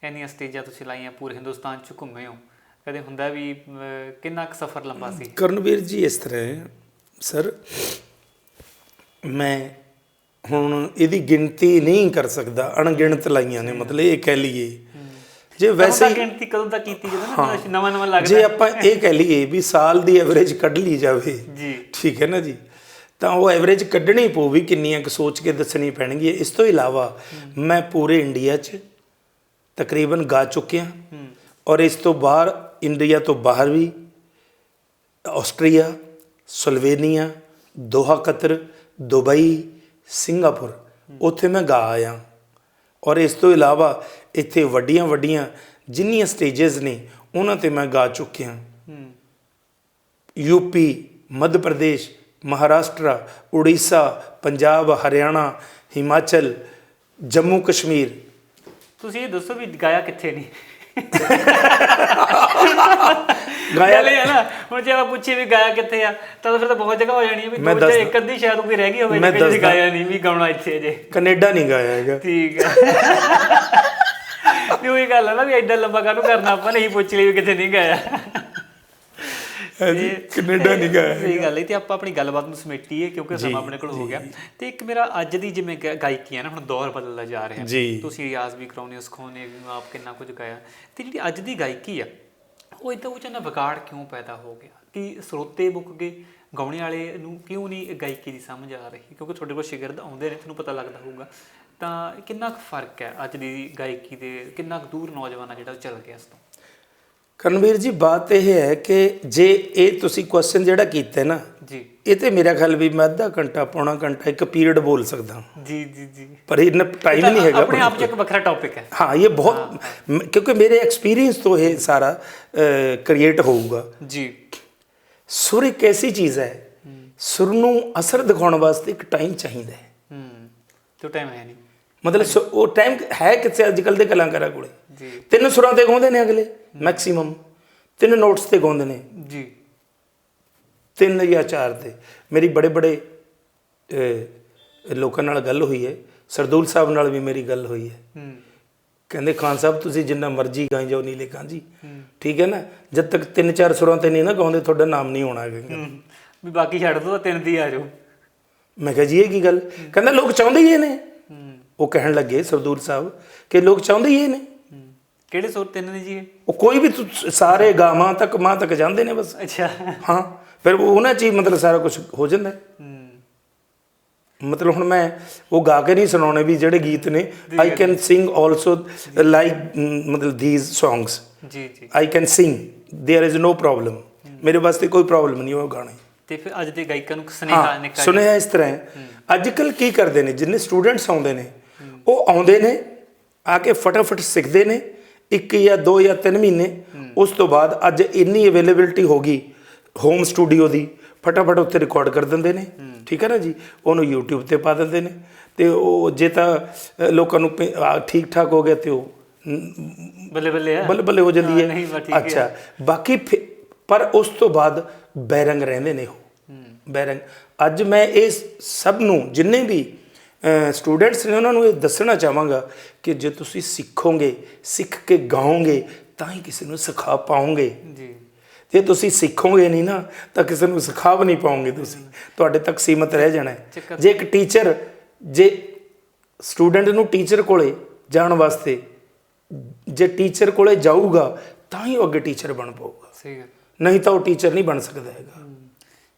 ਇੰਨੀਆਂ ਸਟੇਜਾਂ ਤੁਸੀਂ ਲਾਈਆਂ, ਪੂਰੇ ਹਿੰਦੁਸਤਾਨ 'ਚ ਘੁੰਮੇ ਹੋ, ਕਦੇ ਹੁੰਦਾ ਵੀ ਕਿੰਨਾ ਕੁ ਸਫ਼ਰ ਲੰਬਾ ਸੀ? ਕਰਨਵੀਰ ਜੀ ਇਸ ਤਰ੍ਹਾਂ ਹੈ ਸਰ, ਮੈਂ ਹੁਣ ਇਹਦੀ ਗਿਣਤੀ ਨਹੀਂ ਕਰ ਸਕਦਾ, ਅਣਗਿਣਤ ਲਾਈਆਂ ਨੇ, ਮਤਲਬ ਇਹ ਕਹਿ ਲਈਏ ਜੇ ਵੈਸੇ ਗਿਣਤੀ ਕਦੋਂ ਤੱਕ ਕੀਤੀ ਜਦੋਂ ਨਵਾਂ ਲੱਗਦਾ, ਜੇ ਆਪਾਂ ਇਹ ਕਹਿ ਲਈਏ ਵੀ ਸਾਲ ਦੀ ਐਵਰੇਜ ਕੱਢ ਲਈ ਜਾਵੇ ਜੀ, ਠੀਕ ਹੈ ਨਾ ਜੀ, ਤਾਂ ਉਹ ਐਵਰੇਜ ਕੱਢਣੀ ਪਊ ਵੀ ਕਿੰਨੀਆਂ ਕੁ ਸੋਚ ਕੇ ਦੱਸਣੀ ਪੈਣਗੀ। ਇਸ ਤੋਂ ਇਲਾਵਾ ਮੈਂ ਪੂਰੇ ਇੰਡੀਆ 'ਚ ਤਕਰੀਬਨ ਗਾ ਚੁੱਕਿਆ ਔਰ ਇਸ ਤੋਂ ਬਾਹਰ ਇੰਡੀਆ ਤੋਂ ਬਾਹਰ ਵੀ Austria, Slovenia, Doha Qatar, Dubai, Singapore ਉੱਥੇ ਮੈਂ ਗਾ ਆਇਆ। ਔਰ ਇਸ ਤੋਂ ਇਲਾਵਾ ਇੱਥੇ ਵੱਡੀਆਂ ਜਿੰਨੀਆਂ ਸਟੇਜਸ ਨੇ ਉਹਨਾਂ 'ਤੇ ਮੈਂ ਗਾ ਚੁੱਕਿਆ। ਯੂਪੀ, ਮੱਧ ਪ੍ਰਦੇਸ਼, ਮਹਾਰਾਸ਼ਟਰ, ਉੜੀਸਾ, ਪੰਜਾਬ, ਹਰਿਆਣਾ, ਹਿਮਾਚਲ, ਜੰਮੂ ਕਸ਼ਮੀਰ। ਤੁਸੀਂ ਇਹ ਦੱਸੋ ਵੀ ਗਾਇਆ ਕਿੱਥੇ ਨਹੀਂ? ਗਾਇਆ ਗੱਲ ਇਹ ਹੈ ਨਾ, ਹੁਣ ਜੇ ਆਪਾਂ ਪੁੱਛੀ ਵੀ ਗਾਇਆ ਕਿੱਥੇ ਆ ਤਾਂ ਫਿਰ ਤਾਂ ਬਹੁਤ ਜਗ੍ਹਾ ਹੋ ਜਾਣੀ ਹੈ ਵੀ ਦੋ ਚਾਹੇ ਇੱਕ ਅੱਧੀ ਸ਼ਾਇਦ ਕੋਈ ਰਹਿ ਗਈ ਹੋਵੇ ਜਿੱਥੇ ਤੁਸੀਂ ਗਾਇਆ ਨਹੀਂ ਵੀ ਗਾਉਣਾ ਇੱਥੇ ਜੇ। ਕੈਨੇਡਾ ਨਹੀਂ ਗਾਇਆ ਹੈਗਾ। ਠੀਕ ਹੈ। ਤੇ ਉਹੀ ਗੱਲ ਹੈ ਨਾ ਵੀ ਐਡਾ ਲੰਬਾ ਕਾਹਨੂੰ ਕਰਨਾ, ਆਪਾਂ ਨਹੀਂ ਪੁੱਛ ਲਈ ਵੀ ਕਿੱਥੇ ਨਹੀਂ ਗਾਇਆ। ਕੈਨੇਡਾ ਨਹੀਂ ਗਾਇਆ। ਸਹੀ ਗੱਲ ਹੈ। ਤੇ ਆਪਾਂ ਆਪਣੀ ਗੱਲਬਾਤ ਨੂੰ ਸਮੇਟੀਏ ਕਿਉਂਕਿ ਸਮਾਂ ਆਪਣੇ ਕੋਲ ਹੋ ਗਿਆ। ਤੇ ਇੱਕ ਮੇਰਾ ਅੱਜ ਦੀ ਜਿਵੇਂ ਗਾਇਕੀ ਹੈ ਨਾ, ਹੁਣ ਦੌਰ ਬਦਲਦਾ ਜਾ ਰਿਹਾ, ਤੁਸੀਂ ਰਿਆਜ਼ ਵੀ ਕਰਾਉਂਦੇ ਹੋ, ਸਿਖਾਉਂਦੇ ਵੀ ਆਪ ਕਿੰਨਾ ਕੁਝ ਗਾਇਆ, ਤੇ ਜਿਹੜੀ ਅੱਜ ਦੀ ਗਾਇਕੀ ਆ ਉਹ ਇੱਦਾਂ ਉਹ 'ਚ ਨਾ ਵਿਗਾੜ ਕਿਉਂ ਪੈਦਾ ਹੋ ਗਿਆ? ਕਿ ਸਰੋਤੇ ਮੁੱਕ ਗਏ, ਗਾਉਣੇ ਵਾਲੇ ਨੂੰ ਕਿਉਂ ਨਹੀਂ ਗਾਇਕੀ ਦੀ ਸਮਝ ਆ ਰਹੀ? ਕਿਉਂਕਿ ਤੁਹਾਡੇ ਕੋਲ ਸ਼ਾਗਿਰਦ ਆਉਂਦੇ ਨੇ, ਤੁਹਾਨੂੰ ਪਤਾ ਲੱਗਦਾ ਹੋਊਗਾ, ਤਾਂ ਕਿੰਨਾ ਕੁ ਫਰਕ ਹੈ ਅੱਜ ਦੀ ਗਾਇਕੀ ਦੇ, ਕਿੰਨਾ ਕੁ ਦੂਰ ਨੌਜਵਾਨ ਆ ਜਿਹੜਾ ਉਹ ਚੱਲ ਗਿਆ ਇਸ ਤੋਂ? ਕਰਨਵੀਰ ਜੀ, ਬਾਤ ਇਹ ਹੈ ਕਿ ਜੇ ਇਹ ਤੁਸੀਂ ਕੁਐਸਚਨ ਜਿਹੜਾ ਕੀਤਾ ਨਾ ਜੀ, ਇਹ ਤੇ ਮੇਰਾ ਖਿਆਲ ਵੀ ਮੈਂ ਅੱਧਾ ਘੰਟਾ, ਪੌਣਾ ਘੰਟਾ, ਇੱਕ ਪੀਰੀਅਡ ਬੋਲ ਸਕਦਾ। ਜੀ ਜੀ ਜੀ। ਪਰ ਇੰਨਾ ਟਾਈਮ ਨਹੀਂ ਹੈਗਾ। ਆਪਣੇ ਆਪ 'ਚ ਇੱਕ ਵੱਖਰਾ ਟੌਪਿਕ ਹੈ। हाँ, ये बहुत, क्योंकि मेरे एक्सपीरियंस तो ये सारा क्रिएट होऊगा जी। सुर एक ऐसी चीज़ है, सुर ਨੂੰ ਅਸਰ ਦਿਖਾਉਣ ਵਾਸਤੇ ਇੱਕ ਟਾਈਮ ਚਾਹੀਦਾ ਹੈ। ਤੇ ਟਾਈਮ ਹੈ ਨਹੀਂ, ਮਤਲਬ ਉਹ ਟਾਈਮ ਹੈ ਕਿੱਥੇ ਅੱਜ ਕੱਲ੍ਹ ਦੇ ਕਲਾਕਾਰਾਂ ਕੋਲੇ? ਜੀ। 3 ਸੁਰਾਂ ਤੇ ਗਾਉਂਦੇ ਨੇ ਅਗਲੇ, ਮੈਕਸਿਮਮ 3 ਨੋਟਸ ਤੇ ਗਾਉਂਦੇ ਨੇ ਜੀ, 3 ਜਾਂ 4 ਤੇ। ਮੇਰੀ ਬੜੇ ਬੜੇ ਲੋਕਾਂ ਨਾਲ ਗੱਲ ਹੋਈ ਹੈ, ਸਰਦੂਲ ਸਾਹਿਬ ਨਾਲ ਵੀ ਮੇਰੀ ਗੱਲ ਹੋਈ ਹੈ। ਕਹਿੰਦੇ ਖਾਨ ਸਾਹਿਬ ਤੁਸੀਂ ਜਿੰਨਾ ਮਰਜ਼ੀ ਗਾਈ ਜਾਓ ਨੀਲੇ ਕਾਂ ਜੀ, ਠੀਕ ਹੈ ਨਾ, ਜਦ ਤੱਕ 3-4 ਸੁਰਾਂ ਤੇ ਨਹੀਂ ਨਾ ਗਾਉਂਦੇ ਤੁਹਾਡਾ ਨਾਮ ਨਹੀਂ ਹੋਣਾ ਹੈਗਾ, ਵੀ ਬਾਕੀ ਛੱਡ ਦੋ, 3 ਦੀ ਆ ਜਾਓ। ਮੈਂ ਕਿਹਾ ਜੀ ਇਹ ਕੀ ਗੱਲ? ਕਹਿੰਦਾ ਲੋਕ ਚਾਹੁੰਦੇ ਹੀ ਇਹ ਨੇ। ਉਹ ਕਹਿਣ ਲੱਗੇ ਸਰਦੂਲ ਸਾਹਿਬ ਕਿ ਲੋਕ ਚਾਹੁੰਦੇ ਹੀ ਇਹ ਨੇ। ਕਿਹੜੇ ਸੁਰ 3 ਨੇ ਜੀ? ਉਹ ਕੋਈ ਵੀ ਸਾਰੇ ਗਾਵਾਂ ਤੱਕ ਮਾਂ ਤੱਕ ਜਾਂਦੇ ਨੇ ਬਸ। ਅੱਛਾ। ਹਾਂ, ਫਿਰ ਉਹਨਾਂ 'ਚ ਹੀ ਮਤਲਬ ਸਾਰਾ ਕੁਝ ਹੋ ਜਾਂਦਾ। ਮਤਲਬ ਹੁਣ ਮੈਂ ਉਹ ਗਾ ਕੇ ਨਹੀਂ ਸੁਣਾਉਣੇ ਵੀ ਜਿਹੜੇ ਗੀਤ ਨੇ, I can sing also like ਮਤਲਬ ਥੀਸ ਸੌਂਗਸ। ਜੀ ਜੀ। I can sing, there is no problem, ਮੇਰੇ ਵਾਸਤੇ ਕੋਈ ਪ੍ਰੋਬਲਮ ਨਹੀਂ ਉਹ ਗਾਣੇ। ਤੇ ਫਿਰ ਅੱਜ ਦੇ ਗਾਇਕਾਂ ਨੂੰ ਸੁਨੇਹਾ ਨਿਕਲ ਸੁਨੇਹਾ ਇਸ ਤਰ੍ਹਾਂ ਹੈ, ਅੱਜ ਕੱਲ੍ਹ ਕੀ ਕਰਦੇ ਨੇ, ਜਿੰਨੇ ਸਟੂਡੈਂਟਸ ਆਉਂਦੇ ਨੇ ਉਹ ਆਉਂਦੇ ਨੇ ਆ ਕੇ ਫਟਾਫਟ ਸਿੱਖਦੇ ਨੇ 1 ਜਾਂ 2 ਜਾਂ 3 ਮਹੀਨੇ। ਉਸ ਤੋਂ ਬਾਅਦ ਅੱਜ ਇੰਨੀ ਅਵੇਲੇਬਿਲਿਟੀ ਹੋ ਗਈ ਹੋਮ ਸਟੂਡੀਓ ਦੀ, ਫਟਾਫਟ ਉੱਤੇ ਰਿਕਾਰਡ ਕਰ ਦਿੰਦੇ ਨੇ, ਠੀਕ ਹੈ ਨਾ ਜੀ, ਉਹਨੂੰ YouTube ਤੇ ਪਾ ਦਿੰਦੇ ਨੇ। ਤੇ ਉਹ ਜੇ ਤਾਂ ਲੋਕਾਂ ਨੂੰ ਠੀਕ ਠਾਕ ਹੋ ਗਿਆ ਤੇ ਉਹ ਬੱਲੇ ਬੱਲੇ ਬੱਲੇ ਬੱਲੇ ਹੋ ਜਾਂਦੀ ਹੈ। ਅੱਛਾ, ਬਾਕੀ ਪਰ ਉਸ ਤੋਂ ਬਾਅਦ ਬੈਰੰਗ ਰਹਿੰਦੇ ਨੇ ਉਹ, ਬੈਰੰਗ। ਅੱਜ ਮੈਂ ਇਹ ਸਭ ਨੂੰ ਜਿੰਨੇ ਵੀ ਸਟੂਡੈਂਟਸ ਨੇ ਉਹਨਾਂ ਨੂੰ ਇਹ ਦੱਸਣਾ ਚਾਹਾਂਗਾ ਕਿ ਜੇ ਤੁਸੀਂ ਸਿੱਖੋਗੇ, ਸਿੱਖ ਕੇ ਗਾਓਗੇ ਤਾਂ ਹੀ ਕਿਸੇ ਨੂੰ ਸਿਖਾ ਪਾਓਗੇ ਜੀ। ਜੇ ਤੁਸੀਂ ਸਿੱਖੋਗੇ ਨਹੀਂ ਨਾ ਤਾਂ ਕਿਸੇ ਨੂੰ ਸਿਖਾ ਵੀ ਨਹੀਂ ਪਾਓਗੇ, ਤੁਸੀਂ ਤੁਹਾਡੇ ਤੱਕ ਸੀਮਤ ਰਹਿ ਜਾਣਾ। ਜੇ ਇੱਕ ਟੀਚਰ, ਜੇ ਸਟੂਡੈਂਟ ਨੂੰ ਟੀਚਰ ਕੋਲੇ ਜਾਣ ਵਾਸਤੇ, ਜੇ ਟੀਚਰ ਕੋਲੇ ਜਾਊਗਾ ਤਾਂ ਹੀ ਉਹ ਅੱਗੇ ਟੀਚਰ ਬਣ ਪਾਊਗਾ, ਸਹੀ ਗੱਲ, ਨਹੀਂ ਤਾਂ ਉਹ ਟੀਚਰ ਨਹੀਂ ਬਣ ਸਕਦਾ ਹੈਗਾ।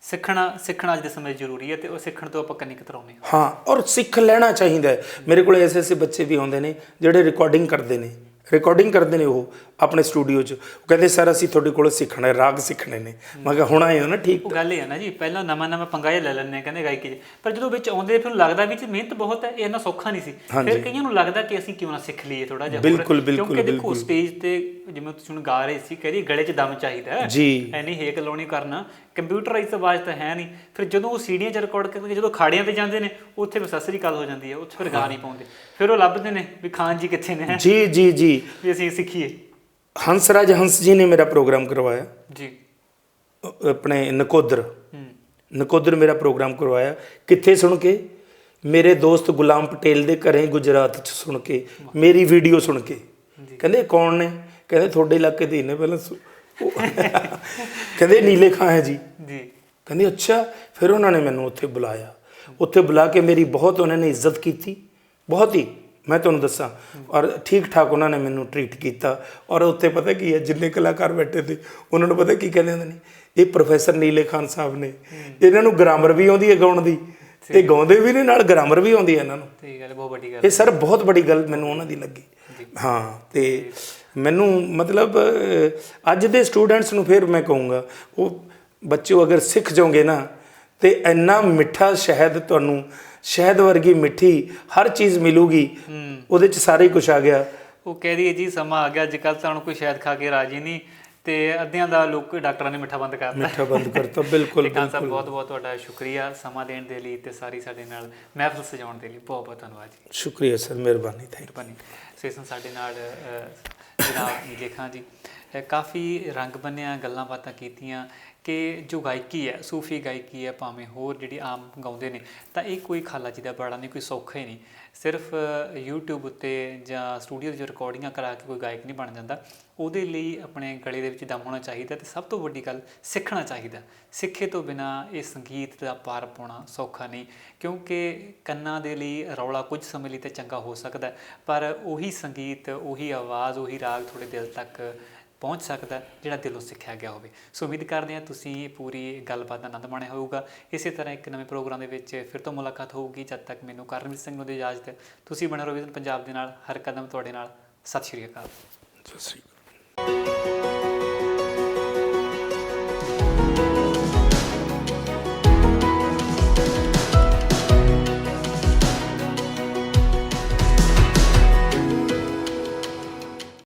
ਸਿੱਖਣਾ ਅੱਜ ਦੇ ਸਮੇਂ ਜ਼ਰੂਰੀ ਹੈ ਤੇ ਉਹ ਸਿੱਖਣ ਤੋਂ ਆਪਾਂ ਕੰਨੀ ਕਤਰਾਉਂਦੇ ਹਾਂ, ਔਰ ਸਿੱਖ ਲੈਣਾ ਚਾਹੀਦਾ ਹੈ। ਮੇਰੇ ਕੋਲ ਐਸੇ ਬੱਚੇ ਵੀ ਆਉਂਦੇ ਨੇ ਜਿਹੜੇ ਰਿਕਾਰਡਿੰਗ ਕਰਦੇ ਨੇ ਉਹ ਆਪਣੇ ਸਟੂਡੀਓ 'ਚ। ਉਹ ਕਹਿੰਦੇ ਸਰ ਅਸੀਂ ਤੁਹਾਡੇ ਕੋਲੋਂ ਸਿੱਖਣਾ, ਰਾਗ ਸਿੱਖਣੇ ਨੇ। ਮੈਂ ਕਿਹਾ ਹੁਣ ਆਏ ਹੋ ਨਾ, ਠੀਕ। ਉਹ ਗੱਲ ਇਹ ਹੈ ਨਾ ਜੀ, ਪਹਿਲਾਂ ਨਵਾਂ ਪੰਗਾ ਜਿਹਾ ਲੈ ਲੈਂਦੇ ਕਹਿੰਦੇ ਗਾਇਕੀ 'ਚ, ਪਰ ਜਦੋਂ ਵਿੱਚ ਆਉਂਦੇ ਫਿਰ ਲੱਗਦਾ ਵੀ ਮਿਹਨਤ ਬਹੁਤ ਹੈ, ਇਹ ਇੰਨਾ ਸੌਖਾ ਨਹੀਂ ਸੀ। ਫਿਰ ਕਈਆਂ ਨੂੰ ਲੱਗਦਾ ਕਿ ਅਸੀਂ ਕਿਉਂ ਨਾ ਸਿੱਖ ਲਈਏ ਥੋੜਾ ਜਿਹਾ। ਬਿਲਕੁਲ ਕਿਉਂਕਿ ਦੇਖੋ ਸਟੇਜ ਤੇ ਜਿਵੇਂ ਤੁਸੀਂ ਹੁਣ ਗਾ ਰਹੇ ਸੀ, ਕਹਿੰਦੀ ਗਲੇ 'ਚ ਦਮ ਚਾਹੀਦਾ ਜੀ, ਐਨੀ ਹੇਕ ਲਾਉਣੀ ਕਰਨਾ, ਕੰਪਿਊਟਰਾਈਜ਼ ਆਵਾਜ਼ ਤਾਂ ਹੈ ਨਹੀਂ। ਫਿਰ ਜਦੋਂ ਉਹ ਸੀਡੀਆਂ 'ਚ ਰਿਕਾਰਡ ਕਰਕੇ ਜਦੋਂ ਖਾੜਿਆਂ 'ਤੇ ਜਾਂਦੇ ਨੇ ਉੱਥੇ ਫਿਰ ਸਤਿ ਸ੍ਰੀ ਅਕਾਲ ਹੋ ਜਾਂਦੀ ਹੈ, ਉੱਥੇ ਫਿਰ ਗਾ ਨਹੀਂ ਪਾਉਂਦੇ। ਫਿਰ ਉਹ ਲੱਭਦੇ ਨੇ ਵੀ ਖਾਨ ਜੀ ਕਿੱਥੇ ਨੇ, ਜੀ ਜੀ ਜੀ, ਵੀ ਅਸੀਂ ਸਿੱਖੀਏ। ਹੰਸਰਾਜ ਹੰਸ ਜੀ ਨੇ ਮੇਰਾ ਪ੍ਰੋਗਰਾਮ ਕਰਵਾਇਆ ਜੀ, ਆਪਣੇ ਨਕੋਦਰ ਮੇਰਾ ਪ੍ਰੋਗਰਾਮ ਕਰਵਾਇਆ। ਕਿੱਥੇ ਸੁਣ ਕੇ? ਮੇਰੇ ਦੋਸਤ ਗੁਲਾਮ ਪਟੇਲ ਦੇ ਘਰੇ ਗੁਜਰਾਤ 'ਚ ਸੁਣ ਕੇ, ਮੇਰੀ ਵੀਡੀਓ ਸੁਣ ਕੇ। ਕਹਿੰਦੇ ਕੌਣ ਨੇ? ਕਹਿੰਦੇ ਤੁਹਾਡੇ ਇਲਾਕੇ ਦੇ ਨੇ। ਪਹਿਲਾਂ ਕਹਿੰਦੇ ਨੀਲੇ ਖਾਂ ਹੈ ਜੀ। ਕਹਿੰਦੇ ਅੱਛਾ। ਫਿਰ ਉਹਨਾਂ ਨੇ ਮੈਨੂੰ ਉੱਥੇ ਬੁਲਾਇਆ, ਉੱਥੇ ਬੁਲਾ ਕੇ ਮੇਰੀ ਬਹੁਤ ਉਹਨਾਂ ਨੇ ਇੱਜ਼ਤ ਕੀਤੀ, ਬਹੁਤ ਹੀ, ਮੈਂ ਤੁਹਾਨੂੰ ਦੱਸਾਂ। ਔਰ ਠੀਕ ਠਾਕ ਉਹਨਾਂ ਨੇ ਮੈਨੂੰ ਟਰੀਟ ਕੀਤਾ। ਔਰ ਉੱਥੇ ਪਤਾ ਕੀ ਹੈ, ਜਿੰਨੇ ਕਲਾਕਾਰ ਬੈਠੇ ਸੀ ਉਹਨਾਂ ਨੂੰ ਪਤਾ ਕੀ ਕਹਿੰਦੇ ਹੁੰਦੇ ਨੇ, ਇਹ ਪ੍ਰੋਫੈਸਰ ਨੀਲੇ ਖਾਨ ਸਾਹਿਬ ਨੇ, ਇਹਨਾਂ ਨੂੰ ਗ੍ਰਾਮਰ ਵੀ ਆਉਂਦੀ ਹੈ ਗਾਉਣ ਦੀ, ਤੇ ਗਾਉਂਦੇ ਵੀ ਨੇ, ਨਾਲ ਗ੍ਰਾਮਰ ਵੀ ਆਉਂਦੀ ਹੈ ਇਹਨਾਂ ਨੂੰ। ਬਹੁਤ ਵੱਡੀ ਗੱਲ ਇਹ ਸਰ ਬਹੁਤ ਵੱਡੀ ਗੱਲ ਮੈਨੂੰ ਉਹਨਾਂ ਦੀ ਲੱਗੀ। ਹਾਂ, ਤੇ ਮੈਨੂੰ ਮਤਲਬ ਅੱਜ ਦੇ ਸਟੂਡੈਂਟਸ ਨੂੰ ਫਿਰ ਮੈਂ ਕਹੂੰਗਾ, ਉਹ ਬੱਚਿਓ ਅਗਰ ਸਿੱਖ ਜਾਓਗੇ ਨਾ ਤੇ ਇੰਨਾ ਮਿੱਠਾ ਸ਼ਹਿਦ, ਤੁਹਾਨੂੰ ਸ਼ਹਿਦ ਵਰਗੀ ਮਿੱਠੀ ਹਰ ਚੀਜ਼ ਮਿਲੂਗੀ, ਉਹਦੇ 'ਚ ਸਾਰਾ ਹੀ ਕੁਛ ਆ ਗਿਆ। ਉਹ ਕਹਿ ਰਹੀ ਹੈ ਜੀ ਸਮਾਂ ਆ ਗਿਆ ਅੱਜ ਕੱਲ੍ਹ ਤਾਂ ਹੁਣ ਕੋਈ ਸ਼ਹਿਦ ਖਾ ਕੇ ਰਾਜੀ ਨਹੀਂ, ਤੇ ਅੱਧਿਆਂ ਦਾ ਲੋਕ ਡਾਕਟਰਾਂ ਨੇ ਮਿੱਠਾ ਬੰਦ ਕਰਤਾ। ਮਿੱਠਾ ਬੰਦ ਕਰਤਾ, ਬਿਲਕੁਲ ਖਾਨ ਸਾਹਿਬ ਬਿਲਕੁਲ। ਬਹੁਤ ਬਹੁਤ ਤੁਹਾਡਾ ਸ਼ੁਕਰੀਆ ਸਮਾਂ ਦੇਣ ਦੇ ਲਈ ਤੇ ਸਾਰੀ ਸਾਡੇ ਨਾਲ ਮਹਿਫਲ ਸਜਾਉਣ ਦੇ ਲਈ ਬਹੁਤ ਬਹੁਤ ਧੰਨਵਾਦ ਜੀ। ਸ਼ੁਕਰੀਆ ਸਰ, ਮਿਹਰਬਾਨੀ, ਥੈਂਕ ਮਿਹਰਬਾਨੀ। ਸੋ ਇਸ ਨੂੰ ਸਾਡੇ ਨਾਲ ਜਨਾਬ ਨੀਲੇ ਖਾਨ ਜੀ ਕਾਫੀ ਰੰਗ ਬੰਨਿਆ ਗੱਲਾਂ ਬਾਤਾਂ ਕੀਤੀਆਂ ਕਿ ਜੋ ਗਾਇਕੀ ਹੈ, ਸੂਫੀ ਗਾਇਕੀ ਹੈ, ਭਾਵੇਂ ਹੋਰ ਜਿਹੜੀ ਆਮ ਗਾਉਂਦੇ ਨੇ, ਤਾਂ ਇਹ ਕੋਈ ਖਾਲਾ ਜੀ ਦਾ ਬੜਾ ਨਹੀਂ, ਕੋਈ ਸੌਖਾ ਹੀ ਨਹੀਂ। ਸਿਰਫ YouTube ਉੱਤੇ ਜਾਂ ਸਟੂਡੀਓ 'ਚ ਰਿਕਾਰਡਿੰਗਾਂ ਕਰਾ ਕੇ ਕੋਈ ਗਾਇਕ ਨਹੀਂ ਬਣ ਜਾਂਦਾ। ਉਹਦੇ ਲਈ ਆਪਣੇ ਗਲੇ ਦੇ ਵਿੱਚ ਦਮ ਹੋਣਾ ਚਾਹੀਦਾ, ਅਤੇ ਸਭ ਤੋਂ ਵੱਡੀ ਗੱਲ ਸਿੱਖਣਾ ਚਾਹੀਦਾ। ਸਿੱਖੇ ਤੋਂ ਬਿਨਾਂ ਇਹ ਸੰਗੀਤ ਦਾ ਪਾਰ ਪਾਉਣਾ ਸੌਖਾ ਨਹੀਂ, ਕਿਉਂਕਿ ਕੰਨਾਂ ਦੇ ਲਈ ਰੌਲਾ ਕੁਝ ਸਮੇਂ ਲਈ ਤਾਂ ਚੰਗਾ ਹੋ ਸਕਦਾ, ਪਰ ਉਹੀ ਸੰਗੀਤ, ਉਹੀ ਆਵਾਜ਼, ਉਹੀ ਰਾਗ ਤੁਹਾਡੇ ਦਿਲ ਤੱਕ ਪਹੁੰਚ ਸਕਦਾ ਜਿਹੜਾ ਦਿਲੋਂ ਸਿੱਖਿਆ ਗਿਆ ਹੋਵੇ। ਸੋ ਉਮੀਦ ਕਰਦੇ ਹਾਂ ਤੁਸੀਂ ਪੂਰੀ ਗੱਲਬਾਤ ਦਾ ਆਨੰਦ ਮਾਣਿਆ ਹੋਊਗਾ। ਇਸੇ ਤਰ੍ਹਾਂ ਇੱਕ ਨਵੇਂ ਪ੍ਰੋਗਰਾਮ ਦੇ ਵਿੱਚ ਫਿਰ ਤੋਂ ਮੁਲਾਕਾਤ ਹੋਊਗੀ। ਜਦ ਤੱਕ ਮੈਨੂੰ ਕਰਨਵੀਰ ਸਿੰਘ ਨੂੰ ਦੀ ਇਜਾਜ਼ਤ। ਤੁਸੀਂ ਬਣੇ ਰਹੋ ਵਿਜ਼ਨ ਪੰਜਾਬ ਦੇ ਨਾਲ, ਹਰ ਕਦਮ ਤੁਹਾਡੇ ਨਾਲ। ਸਤਿ ਸ਼੍ਰੀ ਅਕਾਲ। ਸਤਿ ਸ਼੍ਰੀ ਅਕਾਲ।